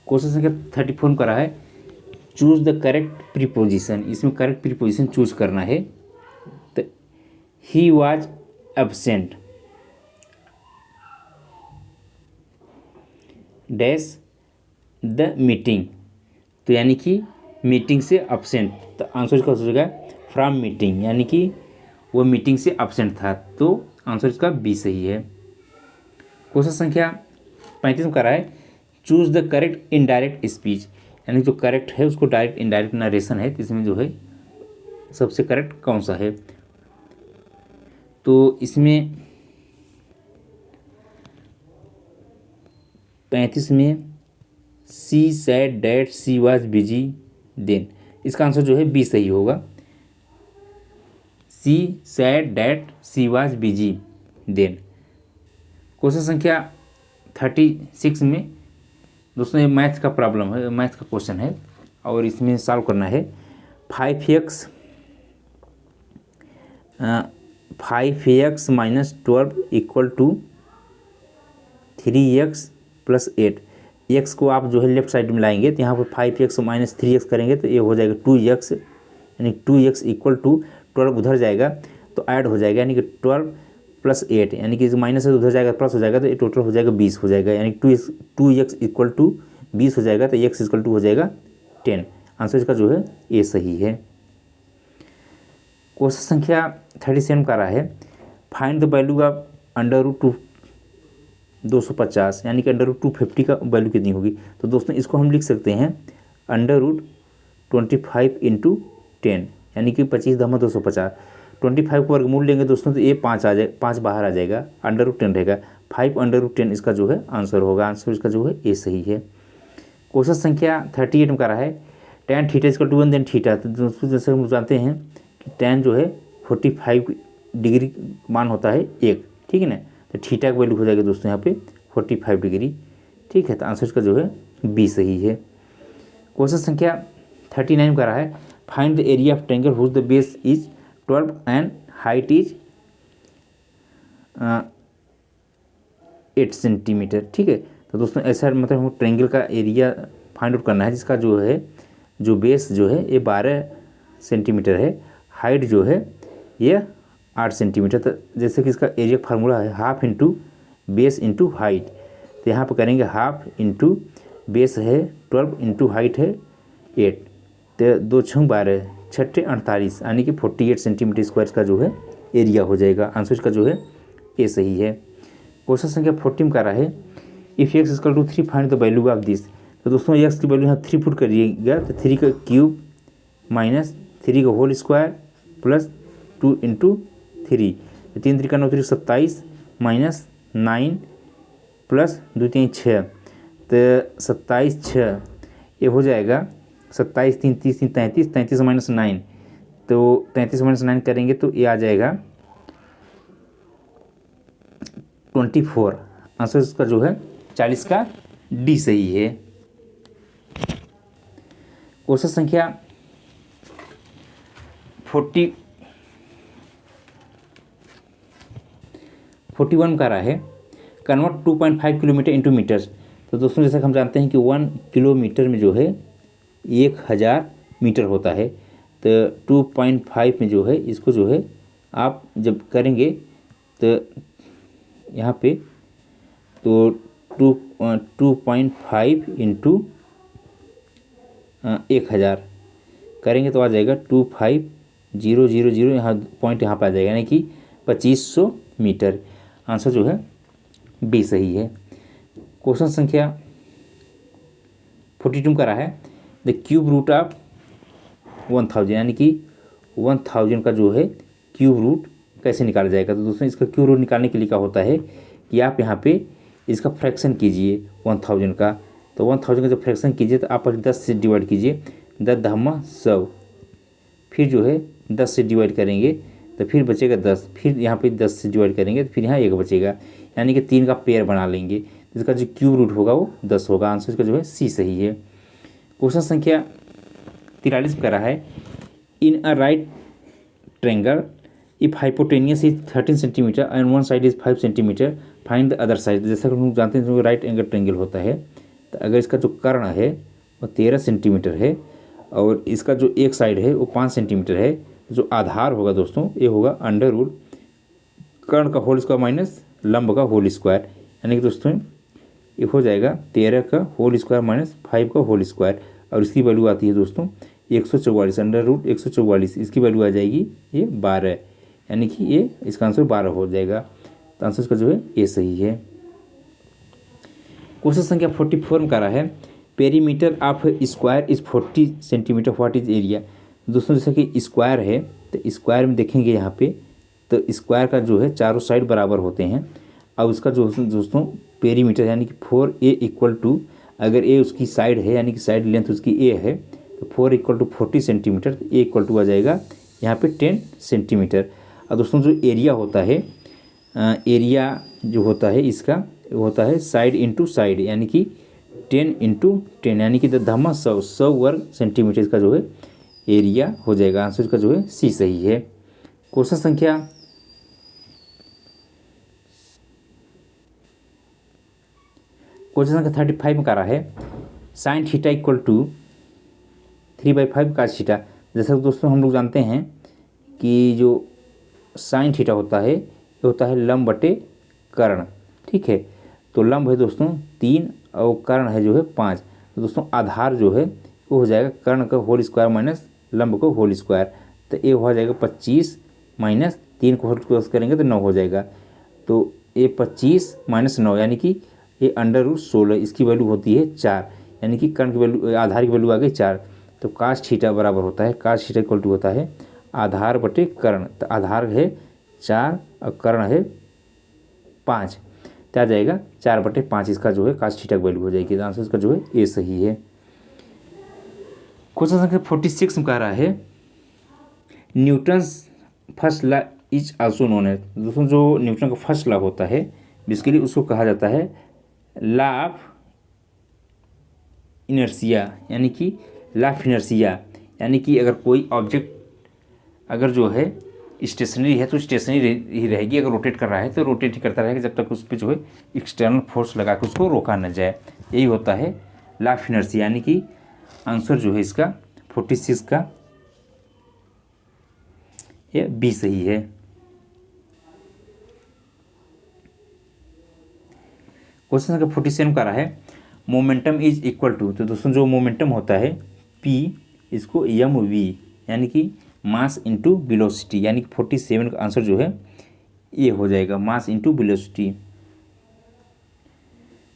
क्वेश्चन संख्या 34 का रहा है चूज द करेक्ट प्रीपोजिशन, इसमें करेक्ट प्रीपोजिशन चूज करना है। तो he was absent dash the meeting, तो यानी कि मीटिंग से एब्सेंट, तो आंसर इसका हो जाएगा फ्रॉम मीटिंग, यानी कि वो मीटिंग से एब्सेंट था, तो आंसर इसका बी सही है। क्वेश्चन संख्या 35 का रहा है choose the correct indirect speech, यानी जो करेक्ट है उसको डायरेक्ट इनडायरेक्ट नरेशन है, तो इसमें जो है सबसे करेक्ट कौन सा है। तो इसमें 35 में she said that she was busy then, इसका आंसर जो है बी सही होगा। She said that she was busy then. Question संख्या 36 में दोस्तों ये मैथ का प्रॉब्लम है, मैथ का क्वेश्चन है और इसमें सॉल्व करना है 5x minus 12 equal to 3x plus 8। X को आप जो है लेफ्ट साइड में लाएंगे तो यहाँ पर 5x माइनस 3x करेंगे तो ये हो जाएगा 2x, यानी 2x इक्वल टू 12 उधर जाएगा तो ऐड हो जाएगा, यानी कि 12 प्लस 8, यानी कि माइनस से उधर जाएगा प्लस हो जाएगा तो ये टोटल हो जाएगा 20 हो जाएगा, यानी 2x इक्वल टू 20 हो जाएगा तो x इक्वल टू हो जाएगा 10। आंसर इसका जो है ये सही है। क्वेश्चन संख्या 37 का रहा है find the value of under root 250, यानी कि अंडर रूट 250 का वैल्यू कितनी होगी। तो दोस्तों इसको हम लिख सकते हैं अंडर रूट 25 इंटू 10, यानी कि 25×250। 25 को वर्गमूल लेंगे दोस्तों तो ये 5 आ जाए, 5 बाहर आ जाएगा, अंडर रूट 10 रहेगा, 5 अंडर रूट 10 इसका जो है आंसर होगा, आंसर इसका जो है ये सही है। क्वेश्चन संख्या 38 में कह रहा है tan थीटा इसका 2 देन थीटा, तो दोस्तों जैसे हम जानते हैं कि tan जो है 45 डिग्री मान होता है एक, ठीक है ना, तो थीटा का वैल्यू हो जाएगा दोस्तों यहाँ पे 45 डिग्री, ठीक है, तो आंसर इसका जो है बी सही है। क्वेश्चन संख्या 39 का रहा है find the area of triangle whose the base is 12 and height is 8 centimetre, ठीक है। तो दोस्तों ऐसा मतलब हम ट्रायंगल का एरिया फाइंड आउट करना है जिसका जो है जो बेस जो है ये 12 सेंटीमीटर है, हाइट जो है ये 8 सेंटीमीटर। तो जैसे कि इसका एरिया फार्मूला है half into base into height, तो यहाँ पर करेंगे हाफ इंटू बेस है 12 इंटू हाइट है 8, तो 2 छंग 12 छठे 48, यानी कि 48 सेंटीमीटर स्क्वायर का जो है एरिया हो जाएगा, आंसर इसका जो है ए सही है। क्वेश्चन संख्या 14 का रहा है if x equal to 3 find the value of this. तो दोस्तों x की वैल्यू यहाँ 3 पुट करिएगा तो 3 का क्यूब माइनस 3 का होल स्क्वायर प्लस 2 इंटू 3, 3 3 का 9 3 27 माइनस 9 प्लस 2 3 6, तो 27 6 ये हो जाएगा 27 3 30 3 33, 33 माइनस 9, तो 33 माइनस 9 करेंगे तो ये आ जाएगा 24, आंसर इसका जो है 40 का डी सही है। क्वेश्चन संख्या 41 का रहा है कन्वर्ट 2.5 किलोमीटर इंटू मीटर्स। तो दोस्तों जैसा कि हम जानते हैं कि 1 किलोमीटर में जो है 1000 मीटर होता है, तो 2.5 में जो है इसको जो है आप जब करेंगे तो यहाँ पे तो 2.5 इंटू 1000 करेंगे तो आ जाएगा 25000, यहाँ पॉइंट यहाँ पे आ जाएगा, यानी कि 2500 मीटर। आंसर जो है बी सही है। क्वेश्चन संख्या 42 का रहा है द क्यूब रूट ऑफ 1000, यानी कि 1000 का जो है क्यूब रूट कैसे निकाला जाएगा। तो दोस्तों इसका क्यूब रूट निकालने के लिए क्या होता है कि आप यहाँ पे इसका फ्रैक्शन कीजिए 1000 का। तो 1000 का जब फ्रैक्शन कीजिए तो आप 10 से डिवाइड कीजिए, 10×100, फिर जो है 10 से डिवाइड करेंगे तो फिर बचेगा 10, फिर यहाँ पे 10 से डिवाइड करेंगे तो फिर यहाँ 1 बचेगा, यानी कि 3 का पेयर बना लेंगे। तो इसका जो क्यूब रूट होगा वो 10 होगा। आंसर इसका जो है सी सही है। क्वेश्चन संख्या 43 का रहा है in a right triangle if hypotenuse is 13 centimetre and one side is 5 centimetre find the other side. जैसा कि हम लोग जानते हैं जो राइट एंगल ट्रेंगल होता है, तो अगर इसका जो कर्ण है वो 13 सेंटीमीटर है और इसका जो एक साइड है वो 5 सेंटीमीटर है, जो आधार होगा दोस्तों ये होगा अंडर रूट कर्ण का होल स्क्वायर माइनस लंब का होल स्क्वायर, यानी कि दोस्तों ये हो जाएगा 13 का होल स्क्वायर माइनस 5 का होल स्क्वायर, और इसकी वैल्यू आती है दोस्तों 144, अंडर रूट 144, इसकी वैल्यू आ जाएगी ये 12, यानी कि ये इसका आंसर 12 हो जाएगा। तो आंसर इसका जो है ये सही है। क्वेश्चन संख्या 44 में कह रहा है perimeter of square is 40 centimetre, what is area. दोस्तों जैसे कि स्क्वायर है तो स्क्वायर में देखेंगे यहाँ पे तो स्क्वायर का जो है चारों साइड बराबर होते हैं, और उसका जो दोस्तों पेरीमीटर यानी कि 4a इक्वल टू, अगर a उसकी साइड है यानी कि साइड लेंथ उसकी a है तो 4 equal to 40 centimetre, a equal to आ जाएगा यहाँ पे 10 सेंटीमीटर। और दोस्तों जो एरिया होता है, एरिया जो होता है इसका होता है साइड इंटू साइड, यानी कि 10 इंटू 10, यानी कि 10×100 वर्ग सेंटीमीटर इसका जो है एरिया हो जाएगा। आंसर इसका जो है सी सही है। क्वेश्चन संख्या 35 में कह रहा है sine theta equal to 3/5 cos theta. जैसा कि दोस्तों हम लोग जानते हैं कि जो साइन थीटा होता है ये होता है लंब बटे कर्ण, ठीक है। तो लंब है दोस्तों 3 और कर्ण है जो है 5। तो दोस्तों आधार जो है वो हो जाएगा कर्ण का होल स्क्वायर माइनस लंब का होल स्क्वायर, तो ये हो जाएगा 25 माइनस 3 को होल स्क्वायर करेंगे तो 9 हो जाएगा। तो ये 25 माइनस 9 यानी कि ये अंडर रूट 16, इसकी वैल्यू होती है 4, यानी कि कर्ण की वैल्यू आधार की वैल्यू आ गई 4। तो काश थीटा बराबर होता है, काश थीटा इक्वल टू होता है आधार बटे कर्ण, तो आधार है 4 और कर्ण है 5, तो आ जाएगा 4/5, इसका जो है काश थीटा की वैल्यू हो जाएगी। तो आंसर इसका जो है ए सही है। क्वेश्चन संख्या 46 में कह रहा है Newton's first law is also known है। दोस्तों जो न्यूटन का फर्स्ट लॉ होता है बेसिकली उसको कहा जाता है लॉ ऑफ इनर्शिया, यानी कि लॉ ऑफ इनर्शिया, यानी कि अगर कोई ऑब्जेक्ट अगर जो है स्टेशनरी है तो स्टेशनरी ही रहेगी, अगर रोटेट कर रहा है तो रोटेट ही करता रहेगा जब तक उस पर जो है एक्सटर्नल फोर्स लगा के उसको रोका न जाए। यही होता है लॉ ऑफ इनर्शिया, यानी कि आंसर जो है इसका 46 का ये बी सही है। क्वेश्चन नंबर 47 का रहा है मोमेंटम इज इक्वल टू। तो दोस्तों जो मोमेंटम होता है P, इसको mv यानी कि मास इंटू वेलोसिटी, यानी कि 47 का आंसर जो है ये हो जाएगा मास इंटू वेलोसिटी।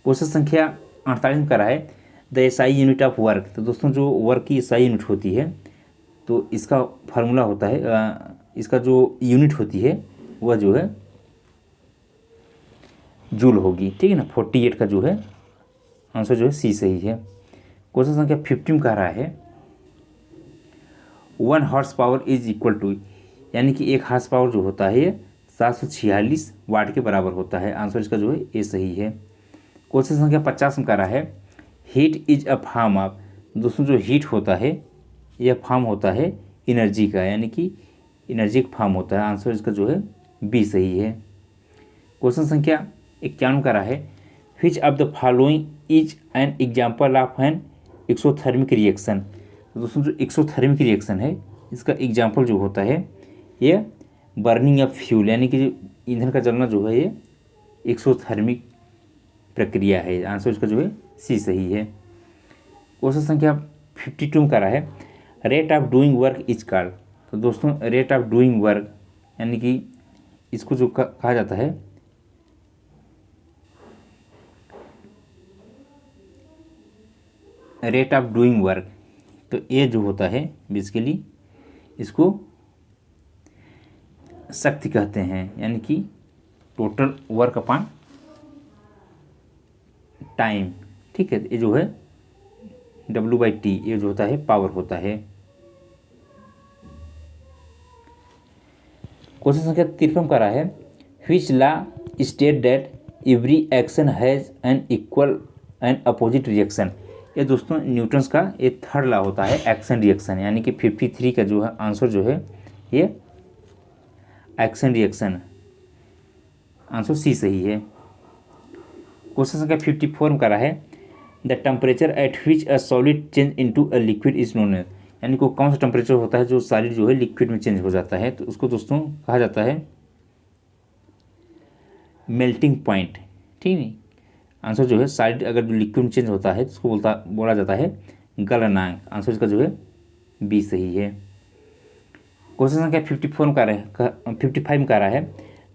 क्वेश्चन संख्या 48 का रहा है the SI unit of work. तो दोस्तों जो वर्क की एसआई यूनिट होती है तो इसका फार्मूला होता है, इसका जो यूनिट होती है वह जो है जूल होगी, ठीक है ना। 48 का जो है आंसर जो है सी सही है। क्वेश्चन संख्या 15 कह रहा है 1 horsepower is equal to, यानी कि 1 हॉर्स पावर जो होता है 746 वाट के बराबर होता है। आंसर इसका जो है ए सही है। क्वेश्चन संख्या 50 में कह रहा है heat is a form of. दोस्तों जो हीट होता है यह फॉर्म होता है एनर्जी का, यानी कि एनर्जी का फॉर्म होता है। आंसर इसका जो है बी सही है। क्वेश्चन संख्या 51 का रहा है which of the following is an example of an exothermic reaction. तो दोस्तों जो एक्सोथर्मिक रिएक्शन है इसका एग्जाम्पल जो होता है ये बर्निंग ऑफ फ्यूल, यानी कि जो ईंधन का जलना जो है ये एक्सोथर्मिक प्रक्रिया है। आंसर इसका जो है सी सही है। क्वेश्चन संख्या 52 का रहा है rate of doing work is called. तो दोस्तों रेट ऑफ डूइंग वर्क यानी कि इसको जो कहा जाता है रेट ऑफ डूइंग वर्क, तो ये जो होता है बेसिकली इसको शक्ति कहते हैं, यानी कि टोटल वर्क अपॉन टाइम। ठीक है, ये जो है W/T ये जो होता है पावर होता है। क्वेश्चन संख्या 53 का रहा है which law state that every action has an equal and opposite reaction. ये दोस्तों न्यूटन्स का ये थर्ड लॉ होता है एक्शन रिएक्शन, यानी कि 53 का जो है आंसर जो है ये एक्शन रिएक्शन, आंसर सी सही है। क्वेश्चन संख्या 54 का रहा है the temperature at which a solid change into a liquid is known as, यानी कि कौन सा टेम्परेचर होता है जो सॉलिड जो है लिक्विड में चेंज हो जाता है, तो उसको दोस्तों कहा जाता है मेल्टिंग पॉइंट। ठीक है, आंसर जो है सॉलिड अगर जो लिक्विड में चेंज होता है तो उसको बोला जाता है गलनांक, आंसर इसका जो है बी सही है। क्वेश्चन संख्या 55 का रहा है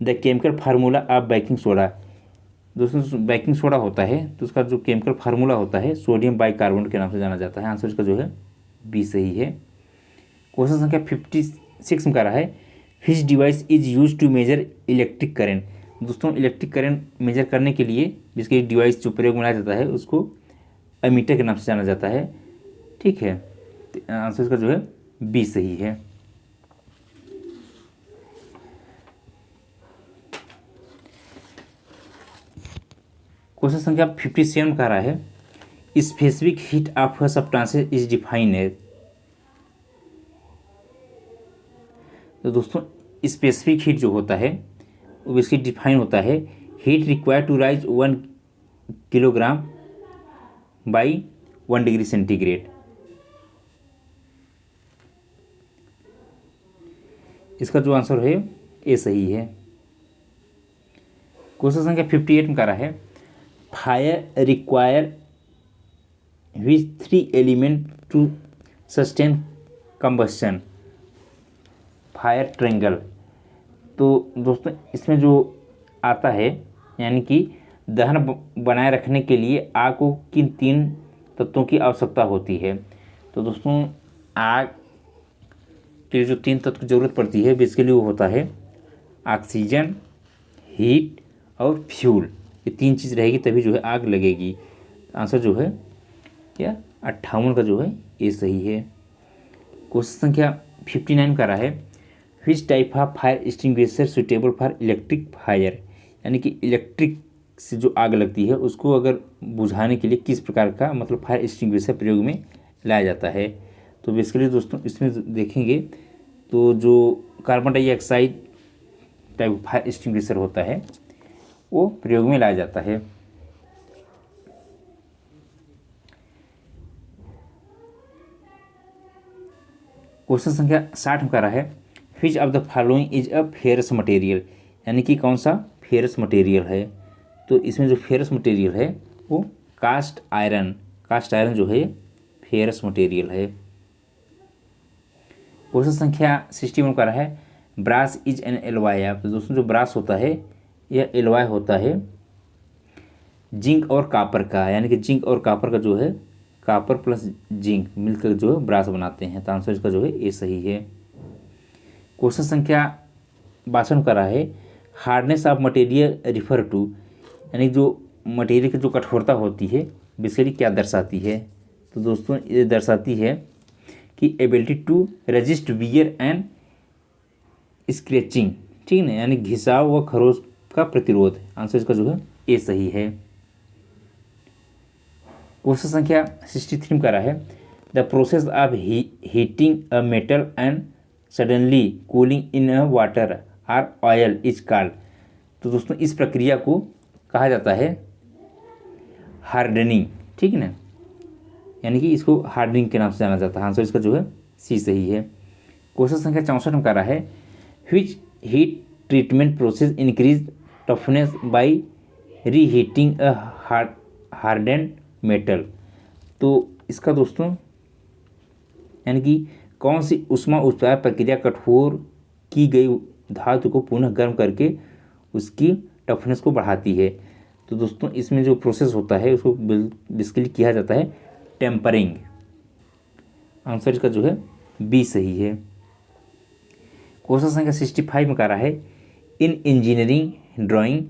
the chemical formula of baking soda. दोस्तों बेकिंग सोडा होता है तो उसका जो केमिकल फार्मूला होता है सोडियम बाइकार्बोनेट के नाम से जाना जाता है, आंसर इसका जो है बी सही है। क्वेश्चन संख्या 56 का रहा है which device is use to measure electric current. दोस्तों इलेक्ट्रिक करंट मेजर करने के लिए जिसके डिवाइस जो प्रयोग में लाया जाता है उसको एमीटर के नाम से जाना जाता है। ठीक है, आंसर इसका जो है बी सही है। क्वेश्चन संख्या 57 का रहा है specific heat of a substance is defined as. तो दोस्तों स्पेसिफिक हीट जो होता है वो इसकी डिफाइन होता है heat require to rise 1 kilogram by 1 degree centigrade. इसका जो आंसर है ये सही है। क्वेश्चन संख्या 58 का रहा है fire require which 3 element to sustain combustion fire triangle. तो दोस्तों इसमें जो आता है यानी कि दहन बनाए रखने के लिए आग को किन 3 तत्वों की आवश्यकता होती है। तो दोस्तों आग के जो 3 तत्व की ज़रूरत पड़ती है बेसिकली वो होता है ऑक्सीजन, हीट और फ्यूल। ये 3 चीज़ रहेगी तभी जो है आग लगेगी। आंसर जो है या 58 का जो है ये सही है। क्वेश्चन संख्या 59 का रहा है which type of fire extinguisher suitable for electric fire, यानी कि इलेक्ट्रिक से जो आग लगती है उसको अगर बुझाने के लिए किस प्रकार का मतलब फायर एक्सटिंग्विशर प्रयोग में लाया जाता है। तो बेसिकली दोस्तों इसमें देखेंगे तो जो carbon dioxide type fire extinguisher होता है वो प्रयोग में लाया जाता है। क्वेश्चन संख्या 60 का रहा है which of the following is a ferrous material, यानी कि कौन सा फेरस मटेरियल है। तो इसमें जो फेरस मटेरियल है वो कास्ट आयरन जो है फेरस मटेरियल है। क्वेश्चन संख्या 61 का रहा है ब्रास इज एन एलॉय। तो दोस्तों जो ब्रास होता है यह एलॉय होता है जिंक और कापर का, यानी कि जिंक और कापर का जो है कापर प्लस जिंक मिलकर जो है ब्रास बनाते हैं। तो आंसर इसका जो है ये सही है। क्वेश्चन संख्या 62 का रहा है hardness of material refer to, यानी जो मटेरियल की जो कठोरता होती है बेसिकली क्या दर्शाती है। तो दोस्तों ये दर्शाती है कि ability to resist wear and scratching. ठीक है ना, यानी घिसाव व खरोच का प्रतिरोध। आंसर इसका जो है ये सही है। क्वेश्चन संख्या 63 का रहा है the process of heating a metal and suddenly cooling in a water or oil is called. तो दोस्तों इस प्रक्रिया को कहा जाता है हार्डनिंग। ठीक है ना, यानी कि इसको हार्डनिंग के नाम से जाना जाता है। आंसर इसका जो है सी सही है। क्वेश्चन संख्या 64 का रहा है which heat treatment process increase toughness by reheating a hardened metal. तो इसका दोस्तों यानी कि कौन सी ऊष्मा उत्पादन प्रक्रिया कठोर की गई धातु को पुनः गर्म करके उसकी टफनेस को बढ़ाती है। तो दोस्तों इसमें जो प्रोसेस होता है उसको बेसिकली किया जाता है टेम्परिंग। आंसर इसका जो है बी सही है। क्वेश्चन संख्या 65 में कह रहा है in engineering drawing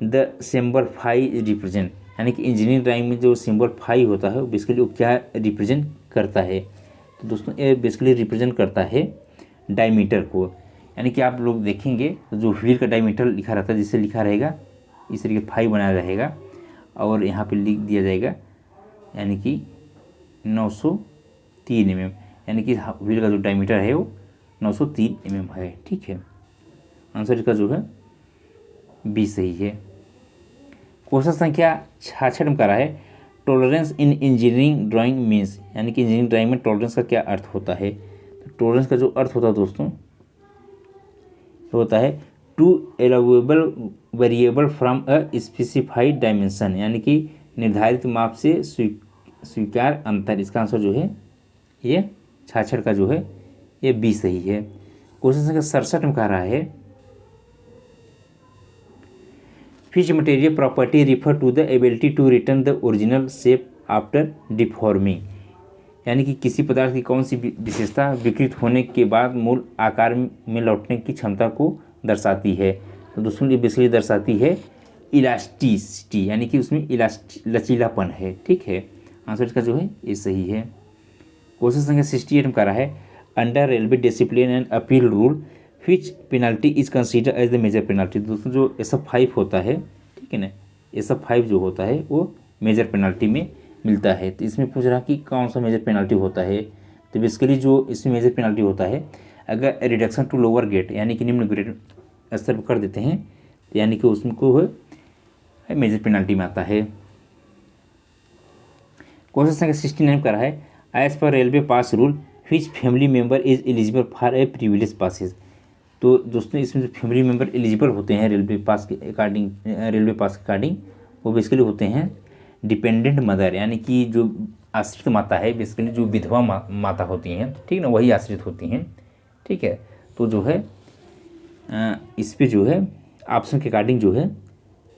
the symbol phi represent, यानी कि इंजीनियरिंग ड्राइंग में जो सिंबल फाई होता है वो बेसिकली वो क्या रिप्रेजेंट करता है। तो दोस्तों ये बेसिकली रिप्रेजेंट करता है डायमीटर को, यानी कि आप लोग देखेंगे तो जो व्हील का डायमीटर लिखा रहता है जिससे लिखा रहेगा इस तरीके फाई बनाया रहेगा और यहाँ पे लिख दिया जाएगा यानी कि 903 mm, यानी कि व्हील का जो डायमीटर है वो 903 mm है। ठीक है, आंसर इसका जो है बी सही है। क्वेश्चन संख्या 66 में कह रहा है tolerance in engineering drawing means, यानी कि इंजीनियरिंग ड्राइंग में टॉलरेंस का क्या अर्थ होता है। तो टॉलरेंस का जो अर्थ होता है दोस्तों होता है to allowable variable from a specified dimension, यानी कि निर्धारित माप से स्वीकार अंतर। इसका आंसर जो है ये 66 का जो है ये बी सही है। क्वेश्चन संख्या 67 में कह रहा है which material property refer to the ability to return the original shape after deforming, यानी कि किसी पदार्थ की कौन सी विशेषता विकृत होने के बाद मूल आकार में लौटने की क्षमता को दर्शाती है। तो दोस्तों ये बेसिकली दर्शाती है इलास्टिसिटी, यानी कि उसमें लचीलापन है। ठीक है, आंसर इसका जो है ये सही है। क्वेश्चन संख्या 68 में कह रहा है under railway discipline and appeal rule which penalty is consider as the major penalty. दोस्तों जो SF5 होता है, ठीक है ना, SF5 जो होता है वो मेजर पेनल्टी में मिलता है। तो इसमें पूछ रहा कि कौन सा मेजर पेनल्टी होता है। तो बेसिकली जो इसमें मेजर पेनल्टी होता है अगर रिडक्शन टू लोअर ग्रेड यानी कि निम्न ग्रेड स्तर पर कर देते हैं तो यानी कि उसमें को मेजर पेनल्टी में आता है। क्वेश्चन संख्या 69 कर रहा है as per railway pass rule which family member is eligible for a privilege passes. तो दोस्तों इसमें जो फैमिली मेंबर एलिजिबल होते हैं रेलवे पास के अकॉर्डिंग वो बेसिकली होते हैं डिपेंडेंट मदर, यानी कि जो आश्रित माता है बेसिकली जो विधवा माता होती हैं, ठीक है ना, वही आश्रित होती हैं। ठीक है, तो जो है इस पे जो है ऑप्शन के अकॉर्डिंग जो है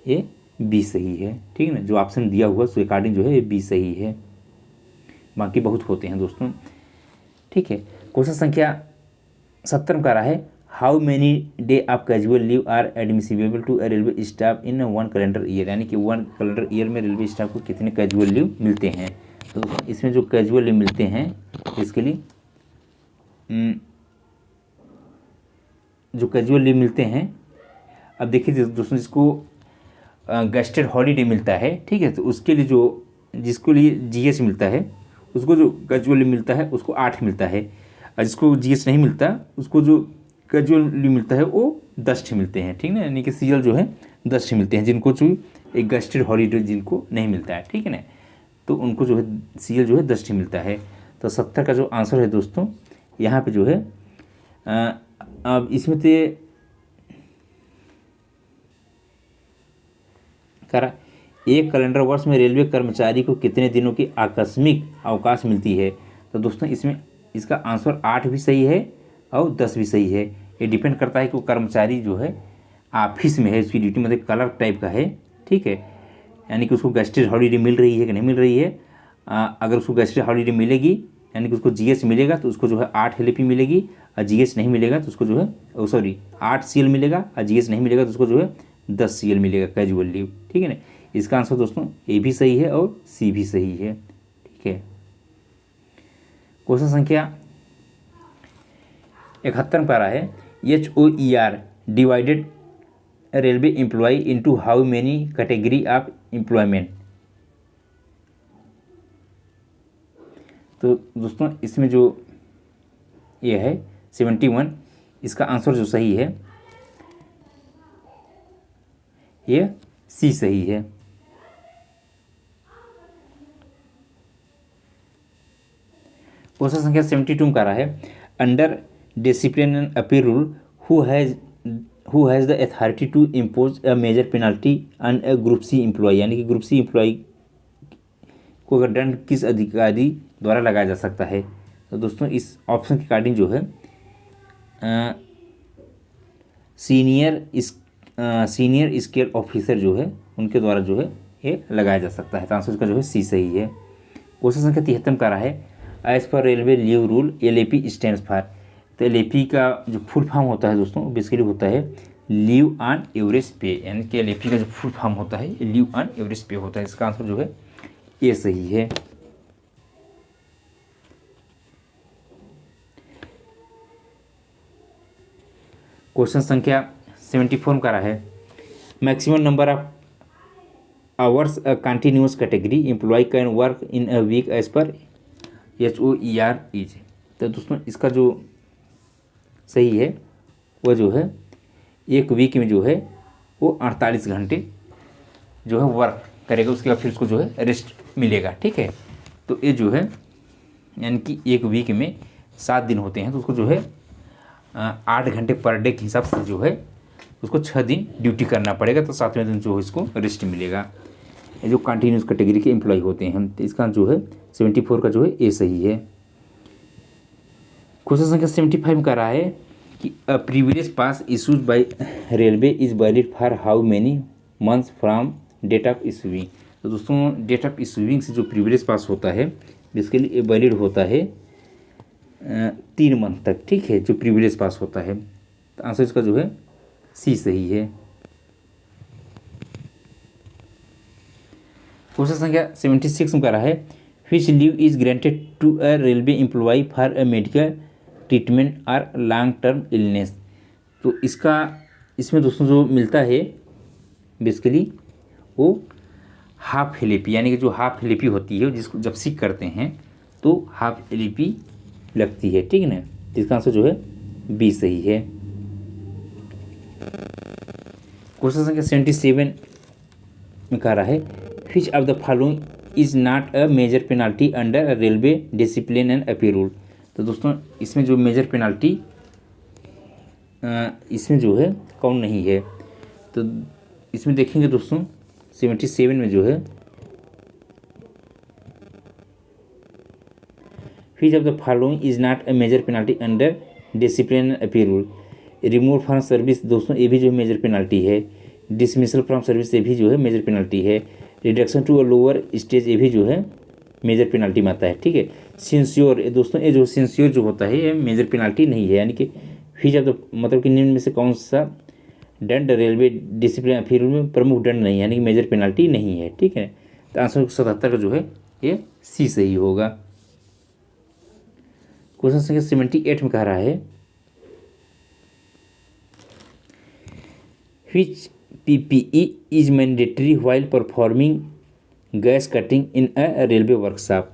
ये बी सही है। ठीक है ना, जो ऑप्शन दिया हुआ उसके अकॉर्डिंग जो है ये बी सही है, बाकी बहुत होते हैं दोस्तों। ठीक है, क्वेश्चन संख्या 70 का रहा है how many day of casual leave are admissible to a railway staff in 1 calendar year, यानी कि 1 कैलेंडर ईयर में रेलवे स्टाफ को कितने कैजुअल लीव मिलते हैं। तो इसमें जो कैजुअल लीव मिलते हैं इसके लिए जो कैजुअल लीव मिलते हैं, अब देखिए दोस्तों जिसको गेस्टेड हॉलीडे मिलता है, ठीक है, तो उसके लिए जो जिसको लिए GH मिलता है उसको जो कैजुअल लीव मिलता है उसको 8 मिलता है, और जिसको GH नहीं मिलता उसको जो कैजुअल लीव मिलता है वो 10 मिलते हैं। ठीक है ना, यानी कि CL जो है 10 मिलते हैं जिनको जो एक गेस्टेड हॉलीडे जिनको नहीं मिलता है। ठीक है ना, तो उनको जो है CL जो है 10 मिलता है। तो 70 का जो आंसर है दोस्तों यहाँ पे जो है अब इसमें तो करा एक कैलेंडर वर्ष में रेलवे कर्मचारी को कितने दिनों की आकस्मिक अवकाश मिलती है। तो दोस्तों इसमें इसका आंसर 8 भी सही है और 10 भी सही है। ये डिपेंड करता है कि वो कर्मचारी जो है ऑफिस में है, उसकी ड्यूटी मतलब क्लर्क टाइप का है। ठीक है, यानी कि उसको गेस्टेड हॉलीडे मिल रही है कि नहीं मिल रही है। अगर उसको गेस्टेड हॉलीडे मिलेगी यानी कि उसको GH मिलेगा तो उसको जो है 8 LP मिलेगी, और GH नहीं मिलेगा तो उसको जो है 8 CL मिलेगा, और GH नहीं मिलेगा तो उसको जो है 10 CL मिलेगा कैजुअल लीव। ठीक है ना, इसका आंसर दोस्तों ए भी सही है और सी भी सही है। ठीक है, क्वेश्चन संख्या 71 पर आ है HOER divided railway employee into how many category of employment. तो दोस्तों इसमें जो ये है 71, इसका आंसर जो सही है ये सी सही है। क्वेश्चन संख्या 72 का रहा है under discipline and appeal rule who has who has the authority to impose a major penalty on a group C employee, यानी कि ग्रुप सी एम्प्लॉय को अगर दंड किस अधिकारी द्वारा लगाया जा सकता है। तो दोस्तों इस ऑप्शन के अकॉर्डिंग जो है सीनियर स्केल ऑफिसर जो है उनके द्वारा जो है ये लगाया जा सकता है। तो आंसर इसका जो है सी सही है। क्वेश्चन संख्या 73 का रहा है as per railway leave rule LAP stands for. तो LAP का जो फुल फॉर्म होता है दोस्तों बेसिकली होता है लीव ऑन एवरेज पे, यानी कि LAP का जो फुल फॉर्म होता है लीव ऑन एवरेज पे होता है। इसका आंसर जो है ये सही है। क्वेश्चन संख्या 74 का रहा है maximum number of hours a continuous category employee can work in a week as per HOER is. तो दोस्तों इसका जो सही है वो जो है एक वीक में जो है वो 48 घंटे जो है वर्क करेगा, उसके बाद फिर उसको जो है रेस्ट मिलेगा। ठीक है, तो ये जो है यानी कि एक वीक में 7 दिन होते हैं, तो उसको जो है 8 घंटे पर डे के हिसाब से जो है उसको 6 दिन ड्यूटी करना पड़ेगा, तो 7वें दिन जो है इसको रेस्ट मिलेगा। ये जो कंटिन्यूस कैटेगरी के एम्प्लॉय होते हैं, तो इसका जो है 74 का जो है ए सही है। क्वेश्चन संख्या 75 का रहा है कि a previous pass issues by railway is valid for how many months from date of issuing. तो दोस्तों डेट ऑफ इशूइंग से जो प्रीवियस पास होता है जिसके लिए वैलिड होता है 3 मंथ तक। ठीक है, जो प्रीवियस पास होता है, तो आंसर इसका जो है सी सही है। क्वेश्चन संख्या 76 का रहा है which leave is granted to a railway employee for a medical treatment और लॉन्ग टर्म इलनेस। तो इसमें दोस्तों जो मिलता है बेसिकली वो हाफ LAP, यानी कि जो हाफ LAP होती है जिसको जब सिक करते हैं तो हाफ LAP लगती है। ठीक है ना, इसका आंसर जो है बी सही है। क्वेश्चन संख्या 77 में कह रहा है which of the following is not a major penalty under railway discipline and appeal rule. तो दोस्तों इसमें जो मेजर पेनाल्टी इसमें जो है कौन नहीं है, तो इसमें देखेंगे दोस्तों 77 में जो है which of the following is not a major penalty under discipline and appeal rule. Removal from service दोस्तों ये भी जो है मेजर पेनाल्टी है। डिसमिसल फ्रॉम सर्विस ये भी जो है मेजर पेनाल्टी है। Reduction to a lower stage ये भी जो है मेजर पेनाल्टी में आता है। ठीक है, सिंसियोर दोस्तों ये जो सिंसियोर जो होता है ये मेजर पेनाल्टी नहीं है, यानी कि व्हिच ऑफ द मतलब कि निम्न में से कौन सा दंड रेलवे डिसिप्लिन अपील रूल में प्रमुख दंड नहीं है, यानी कि मेजर पेनाल्टी नहीं है। ठीक है, तो आंसर 77 का जो है ये सी सही होगा। क्वेश्चन संख्या 78 में कह रहा है which PPE is mandatory while performing gas cutting in a railway workshop.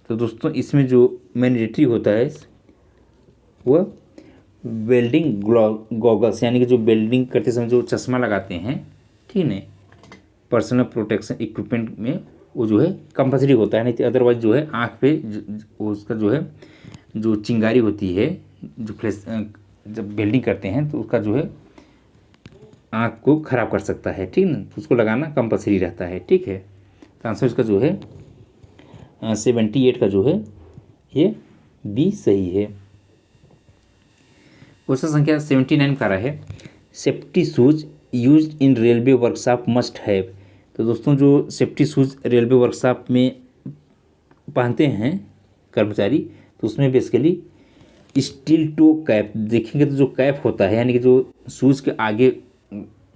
तो दोस्तों इसमें जो मैंडेटरी होता है वह वेल्डिंग गॉगल्स, यानी कि जो वेल्डिंग करते समय जो चश्मा लगाते हैं, ठीक है, पर्सनल प्रोटेक्शन इक्विपमेंट में वो जो है कंपल्सरी होता है, नहीं तो अदरवाइज जो है आँख पे उसका जो है जो चिंगारी होती है जो फ्लैश जब वेल्डिंग करते हैं तो उसका जो है आँख को ख़राब कर सकता है। ठीक ना, तो उसको लगाना कंपल्सरी रहता है। ठीक है, तो आंसर इसका जो है 78 का जो है ये बी सही है। क्वेश्चन संख्या 79 का रहा है safety shoes used in railway workshop must have. तो दोस्तों जो सेफ्टी शूज रेलवे वर्कशॉप में पहनते हैं कर्मचारी, तो उसमें बेसिकली स्टील टो कैप देखेंगे तो जो कैप होता है यानी कि जो शूज के आगे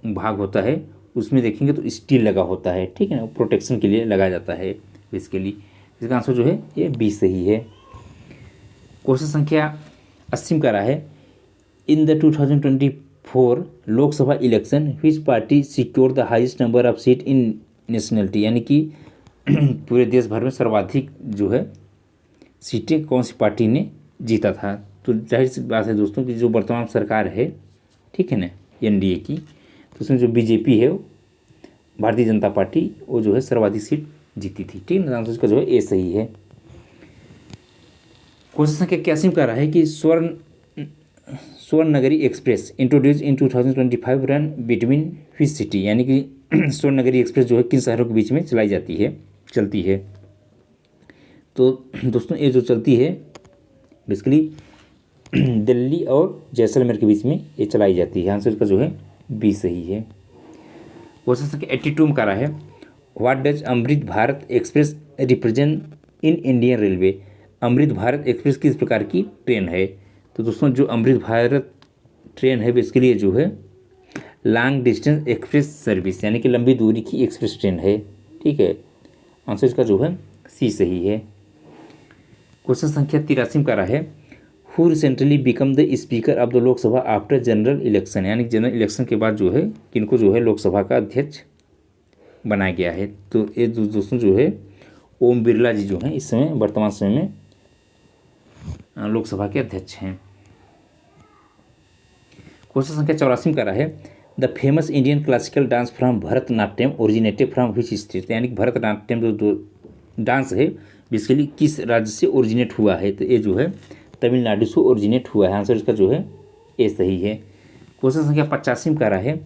भाग होता है उसमें देखेंगे तो स्टील लगा होता है। ठीक है ना, प्रोटेक्शन के लिए लगाया जाता है बेसिकली। इसका आंसर जो है ये बी सही है। क्वेश्चन संख्या 80 का रहा है in the 2024 Lok Sabha election which party secure the highest number of seat in nationality, यानी कि पूरे देश भर में सर्वाधिक जो है सीटें कौन सी पार्टी ने जीता था। तो जाहिर सी बात है दोस्तों कि जो वर्तमान सरकार है, ठीक है ना, NDA की, तो उसमें जो BJP है भारतीय जनता पार्टी वो जो है सर्वाधिक सीट जीती थी। ठीक है ना, तो उसका जो है ए सही है। क्वेश्चन संख्या 81 का रहा है कि स्वर्ण नगरी express introduce in 2025 run between which city, यानी कि स्वर्ण नगरी एक्सप्रेस जो है किन शहरों के बीच में चलती है। तो दोस्तों ये जो चलती है बेसिकली दिल्ली और जैसलमेर के बीच में ये चलाई जाती है। आंसर इसका जो है बी सही है। क्वेश्चन संख्या 82 में करा है, what does Amrit Bharat express represent in Indian railway. Amrit Bharat express किस प्रकार की ट्रेन है। तो दोस्तों जो अमृत भारत ट्रेन है इसके लिए जो है लॉन्ग डिस्टेंस एक्सप्रेस सर्विस, यानी कि लंबी दूरी की एक्सप्रेस ट्रेन है। ठीक है, आंसर इसका जो है सी सही है। क्वेश्चन संख्या 83 का है, who recently become the speaker of the Lok Sabha after general election, यानी जनरल इलेक्शन के बाद जो है किनको जो है लोकसभा का अध्यक्ष बनाया गया है। तो ये दोस्तों जो है ओम बिरला जी जो हैं इस समय वर्तमान समय में लोकसभा के अध्यक्ष हैं। क्वेश्चन संख्या 84 का है, the famous Indian classical dance from Bharatanatyam originated from which state, यानी कि भरतनाट्यम जो डांस है बेसिकली किस राज्य से ओरिजिनेट हुआ है। तो ये जो है तमिलनाडु से ओरिजिनेट हुआ है। आंसर इसका जो है ए सही है। क्वेश्चन संख्या 85 का है,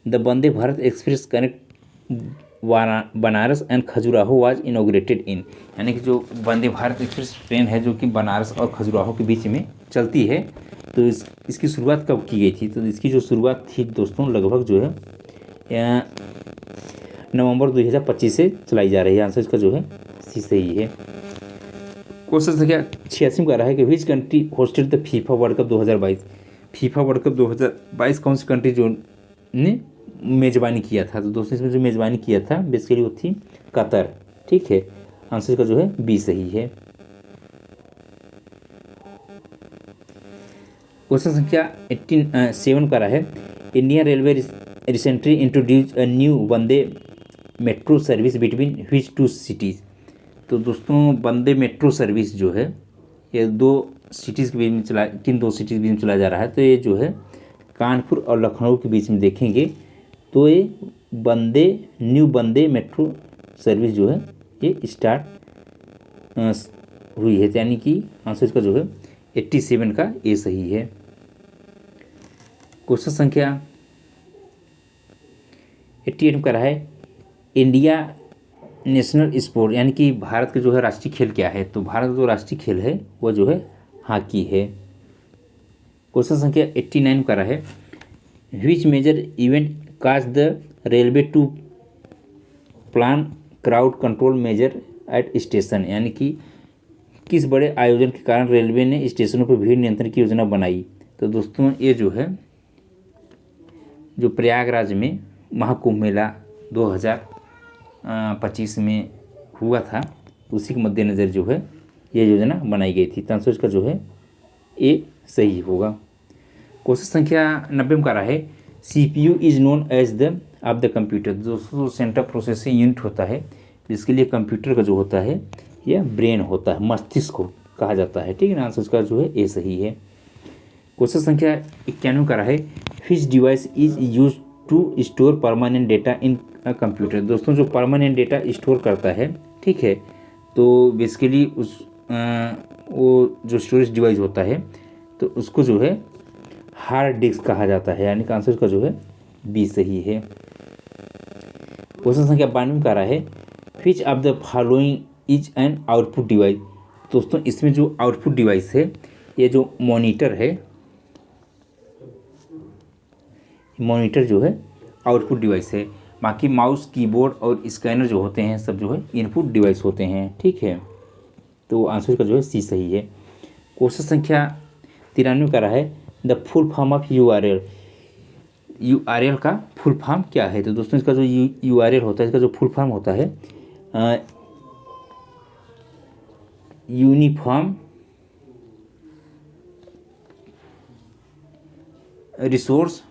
the Vande Bharat express connect Banaras and Khajuraho was inaugurated इन, यानी कि जो वंदे भारत एक्सप्रेस ट्रेन है जो कि बनारस और खजुराहो के बीच में चलती है, तो इसकी शुरुआत कब की गई थी। तो इसकी जो शुरुआत थी दोस्तों लगभग जो है नवंबर 2025 से चलाई जा रही है। आंसर इसका जो है सी सही है। क्वेश्चन संख्या 86 का है कि which country hosted the FIFA world cup 2022। FIFA world cup 2022 कौन सी कंट्री जो ने मेज़बानी किया था। तो दोस्तों इसमें जो मेज़बानी किया था बेसिकली वो थी कतर। ठीक है, आंसर का जो है बी सही है। क्वेश्चन संख्या 87 का है, Indian railway recently introduce a new Vande metro service between which two cities. तो दोस्तों वंदे मेट्रो सर्विस जो है ये किन दो सिटीज़ के बीच में चला जा रहा है। तो ये जो है कानपुर और लखनऊ के बीच में देखेंगे तो ये न्यू वंदे मेट्रो सर्विस जो है ये स्टार्ट हुई है, यानी कि आंसर इसका जो है 87 का ए सही है। क्वेश्चन संख्या 88 का है, इंडिया नेशनल स्पोर्ट, यानी कि भारत का जो है राष्ट्रीय खेल क्या है। तो भारत का जो राष्ट्रीय खेल है वह जो है हॉकी है। क्वेश्चन संख्या 89 का है, which major event caused the railway to plan crowd control measure at station, यानी कि किस बड़े आयोजन के कारण रेलवे ने स्टेशनों पर भीड़ नियंत्रण की योजना बनाई। तो दोस्तों ये जो है जो प्रयागराज में महाकुंभ मेला 2025 में हुआ था उसी के मद्देनज़र जो है ये योजना बनाई गई थी। तो आंसर इसका जो है ए सही होगा। क्वेश्चन संख्या 90 में करा है, CPU is known as the of the computer. दोस्तों सेंट्रल प्रोसेसिंग यूनिट होता है जिसके लिए कंप्यूटर का जो होता है यह ब्रेन होता है, मस्तिष्क को कहा जाता है। ठीक है ना, आंसर इसका जो है ए सही है। क्वेश्चन संख्या 91 का है, which device is use to store permanent data in a computer. दोस्तों जो परमानेंट डेटा स्टोर करता है, ठीक है, तो बेसिकली वो जो स्टोरेज डिवाइस होता है तो उसको जो है हार्ड डिस्क कहा जाता है, यानी कि आंसर का जो है बी सही है। क्वेश्चन संख्या 92 का है, which of the following is an output device. दोस्तों इसमें जो आउटपुट डिवाइस है ये जो मॉनिटर है, मॉनिटर जो है आउटपुट डिवाइस है। बाकी माउस, कीबोर्ड और स्कैनर जो होते हैं सब जो है इनपुट डिवाइस होते हैं। ठीक है, तो आंसर का जो है सी सही है। क्वेश्चन संख्या 93 का है, the full form of URL। URL का फुल फॉर्म क्या है। तो दोस्तों इसका जो URL होता है इसका जो फुल फॉर्म होता है यूनिफॉर्म रिसोर्स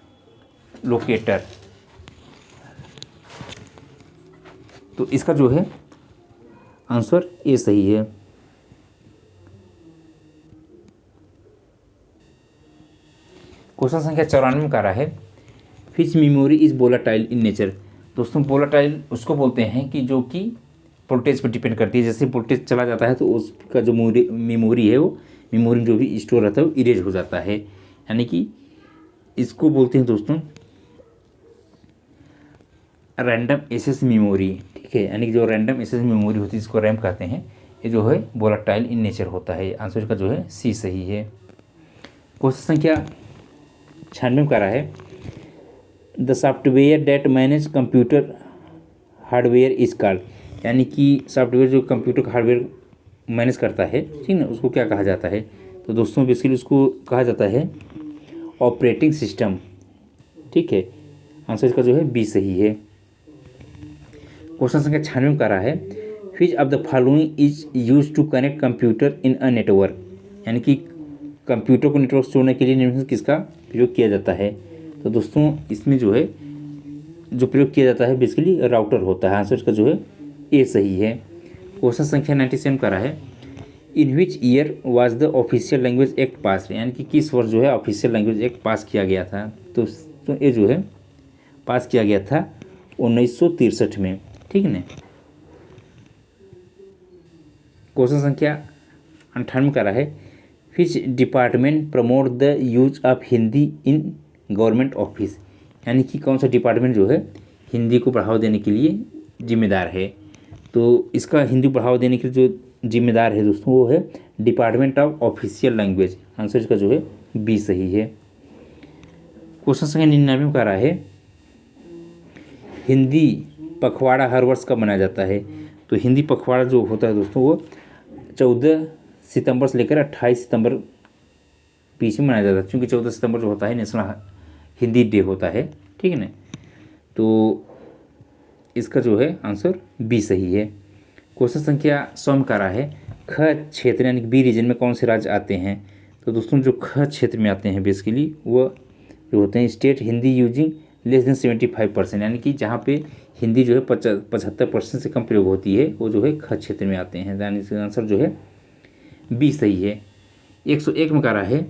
लोकेटर। तो इसका जो है आंसर ए सही है। क्वेश्चन संख्या 94 का रहा है, Fitch memory is volatile in nature. दोस्तों वोलाटाइल उसको बोलते हैं कि जो कि वोल्टेज पर डिपेंड करती है। जैसे वोल्टेज चला जाता है तो उसका जो मेमोरी है वो मेमोरी जो भी स्टोर रहता है वो इरेज हो जाता है, यानी कि इसको बोलते हैं दोस्तों रैंडम एक्सेस मेमोरी, ठीक है। यानी कि जो रैंडम एक्सेस मेमोरी होती है इसको रैम कहते हैं। ये जो है वोलेटाइल इन नेचर होता है। आंसर का जो है सी सही है। क्वेश्चन संख्या 96 में करा है the software that manage computer hardware is called, यानी कि सॉफ्टवेयर जो कंप्यूटर का हार्डवेयर मैनेज करता है, ठीक ना, उसको क्या कहा जाता है। तो दोस्तों बेसिकली उसको कहा जाता है ऑपरेटिंग सिस्टम, ठीक है। आंसर इसका जो है बी सही है। क्वेश्चन संख्या 96 में करा है which of the following is use to connect computer in a network, यानी कि कंप्यूटर को नेटवर्क से जोड़ने के लिए निम्न में किसका प्रयोग किया जाता है। तो दोस्तों इसमें जो है जो प्रयोग किया जाता है बेसिकली राउटर होता है। आंसर इसका जो है ए सही है। क्वेश्चन संख्या 97 करा है in which year was the official language act pass, यानी कि किस वर्ष जो है ऑफिशियल लैंग्वेज एक्ट पास किया गया था। तो ये जो है पास किया गया था 1963 में, ठीक है ना। क्वेश्चन संख्या 98 करा है which department promote the use of Hindi in government office, यानी कि कौन सा डिपार्टमेंट जो है हिंदी को बढ़ावा देने के लिए जिम्मेदार है। तो इसका हिंदी बढ़ावा देने के लिए जो जिम्मेदार है दोस्तों वो है department of official language. Answer इसका जो है बी सही है। क्वेश्चन संख्या 99 में करा है हिंदी पखवाड़ा हर वर्ष कब मनाया जाता है। तो हिंदी पखवाड़ा जो होता है दोस्तों वो 14 सितंबर से लेकर 28 सितंबर बीच में मनाया जाता है, क्योंकि 14 सितंबर जो होता है नेशनल हिंदी डे होता है, ठीक है ना। तो इसका जो है आंसर बी सही है। क्वेश्चन संख्या 100 में करा है ख क्षेत्र यानी कि बी रीजन में कौन से राज्य आते हैं। तो दोस्तों जो ख क्षेत्र में आते हैं बेसिकली वो जो होते हैं state Hindi using less than 75%, यानी कि जहाँ पे हिंदी जो है 75% से कम प्रयोग होती है वो जो है ख क्षेत्र में आते हैं। यानी इसका आंसर जो है बी सही है। 101 में करा है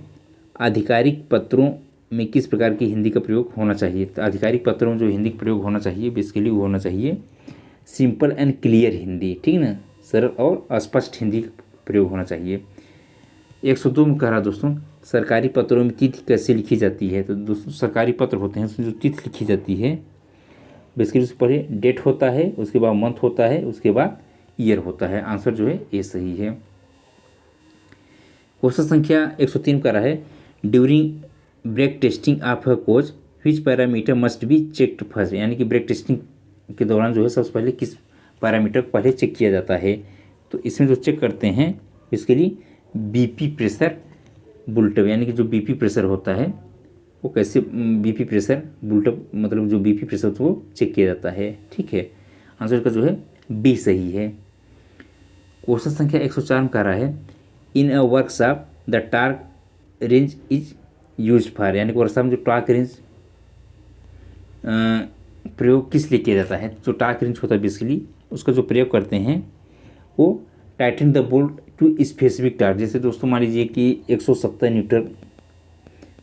आधिकारिक पत्रों में किस प्रकार की हिंदी का प्रयोग होना चाहिए। तो आधिकारिक पत्रों में जो हिंदी का प्रयोग होना चाहिए बेसिकली वो होना चाहिए सिंपल एंड क्लियर हिंदी, ठीक है ना, सरल और स्पष्ट हिंदी का प्रयोग होना चाहिए। 102 में कह रहा दोस्तों सरकारी पत्रों में तिथि कैसे लिखी जाती है। तो दोस्तों सरकारी पत्र होते हैं उसमें जो तिथि लिखी जाती है बेसिकली उसके पहले डेट होता है, उसके बाद मंथ होता है, उसके बाद ईयर होता है। आंसर जो है ये सही है। क्वेश्चन संख्या 103 का रहा है during brake testing of a coach which parameter must be checked first, यानी कि ब्रेक टेस्टिंग के दौरान जो है सबसे पहले किस पैरामीटर को पहले चेक किया जाता है। तो इसमें जो चेक करते हैं इसके लिए बीपी प्रेशर बुलेटअप, यानी कि जो बीपी प्रेशर होता है वो कैसे बीपी प्रेशर बुलेटअप मतलब जो बीपी प्रेशर वो चेक किया जाता है, ठीक है। आंसर का जो है बी सही है। क्वेश्चन संख्या 104 में कह रहा है in a workshop the torque wrench is use for, यानी कि वर्कशॉप में जो टार्क रेंज प्रयोग किस लिए किया जाता है। जो टार्क रेंज होता है बेसिकली उसका जो प्रयोग करते हैं वो tighten the bolt to specific torque. जैसे दोस्तों मान लीजिए कि 170 न्यूटन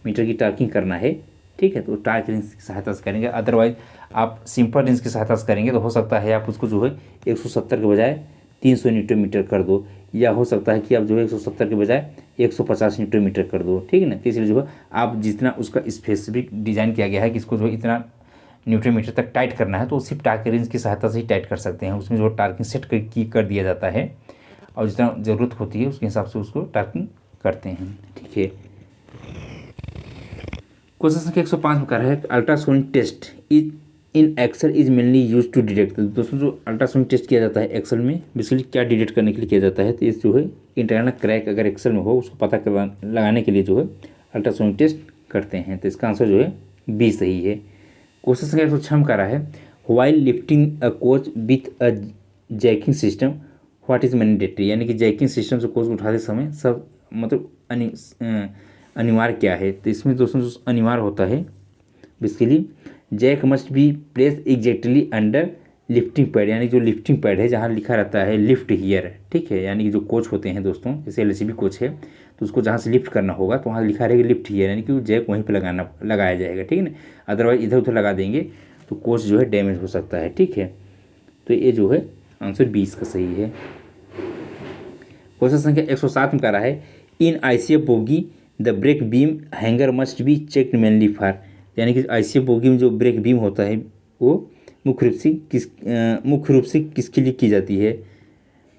मीटर की टार्किंग करना है, ठीक है, तो टार्क रेंज की सहायता से करेंगे। अदरवाइज आप सिंपल रेंज की सहायता से करेंगे तो हो सकता है आप उसको जो है 170 के बजाय 300 न्यूटन मीटर कर दो, या हो सकता है कि आप जो है 170 के बजाय 150 न्यूटन मीटर कर दो, ठीक है ना। तो इसलिए जो है आप जितना उसका स्पेसिफिक डिज़ाइन किया गया है कि इसको जो है इतना न्यूटन मीटर तक टाइट करना है तो सिर्फ टार्क रेंज की सहायता से ही टाइट कर सकते हैं। उसमें जो टार्किंग सेट कर दिया जाता है और जितना ज़रूरत होती है उसके हिसाब से उसको टार्किंग करते हैं, ठीक है। क्वेश्चन संख्या 105 में कह रहा है ultrasonic test is in excel is mainly use to detect. दोस्तों जो अल्ट्रासोनिक टेस्ट किया जाता है एक्सेल में बेसिकली क्या डिटेक्ट करने के लिए किया जाता है। तो इस जो है इंटरनल क्रैक अगर एक्सेल में हो उसको पता लगाने के लिए जो है अल्ट्रासोनिक टेस्ट करते हैं। तो इसका आंसर जो है बी सही है। क्वेश्चन संख्या 106 में कह रहा है while lifting a coach with a jacking system what is mandatory, यानी कि जैकिंग सिस्टम से कोच उठाते समय सब मतलब अनिवार्य क्या है। तो इसमें दोस्तों जो अनिवार्य होता है basically jack must be place exactly under lifting pad, यानी जो लिफ्टिंग पैड है जहाँ लिखा रहता है लिफ्ट हियर, ठीक है। यानी कि जो कोच होते हैं दोस्तों जैसे एलसीबी कोच है तो उसको जहाँ से लिफ्ट करना होगा तो वहाँ लिखा रहेगा लिफ्ट हियर, यानी कि वो जैक वहीं पे लगाया जाएगा, ठीक है ना। अदरवाइज इधर उधर लगा देंगे तो कोच जो है डैमेज हो सकता है, ठीक है। तो ये जो है आंसर 20 का सही है। क्वेश्चन संख्या 107 में कह रहा है in ICF bogie the brake beam hanger must be checked mainly for, यानी कि आईसीएफ बोगी में जो ब्रेक बीम होता है वो मुख्य रूप से किसके लिए की जाती है,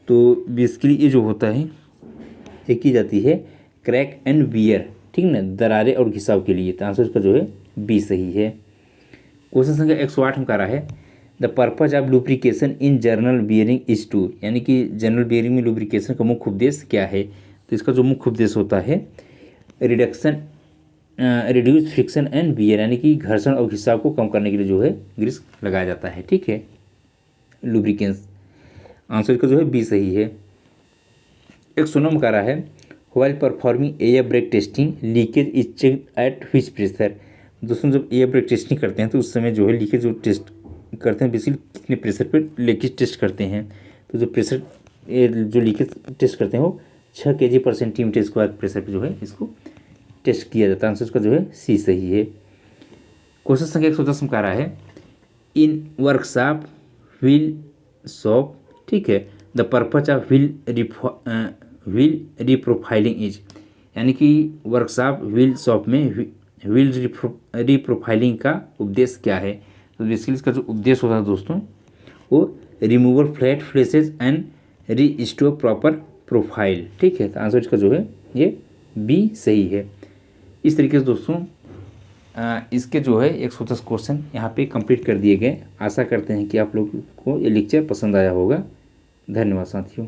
तो बेसिकली ये जो होता है ये की जाती है क्रैक एंड वियर, ठीक ना, दरारें और घिसाव के लिए। तो आंसर इसका जो है बी सही है। क्वेश्चन संख्या 108 हम कर रहा है the purpose of lubrication in general bearing is to, यानी कि जनरल बियरिंग में लुब्रिकेशन का मुख्य उद्देश्य क्या है, तो इसका जो मुख्य उद्देश्य होता है रिड्यूस फ्रिक्शन एंड वियर, यानी कि घर्षण और घिसाव को कम करने के लिए जो है ग्रीस लगाया जाता है, ठीक है, लुब्रिकेंस। आंसर इसका जो है बी सही है। एक सोनम का रहा है while performing air brake testing leakage is check at which pressure. दोस्तों जब एयर ब्रेक टेस्टिंग करते हैं तो उस समय जो है लीकेज जो टेस्ट करते हैं बेसिकली कितने प्रेशर पर लीकेज टेस्ट करते हैं, तो जो प्रेशर जो लीकेज टेस्ट करते हैं वो 6 kg पर सेंटीमीटर स्क्वायर प्रेशर पर जो है इसको टेस्ट किया जाता है। आंसर इसका जो है सी सही है। क्वेश्चन संख्या 110 में कह रहा है इन वर्कशॉप व्हील शॉप, ठीक है, the purpose of wheel reprofiling is, यानी कि वर्कशॉप व्हील शॉप में व्हील रिप्रोफाइलिंग का उद्देश्य क्या है, तो बेसिकली इसका जो उद्देश्य होता है दोस्तों वो removal flat places and restore proper profile, ठीक है, तो आंसर इसका जो है ये बी सही है। इस तरीके से दोस्तों इसके जो है 110 क्वेश्चन यहाँ पे कंप्लीट कर दिए गए। आशा करते हैं कि आप लोगों को ये लेक्चर पसंद आया होगा। धन्यवाद साथियों।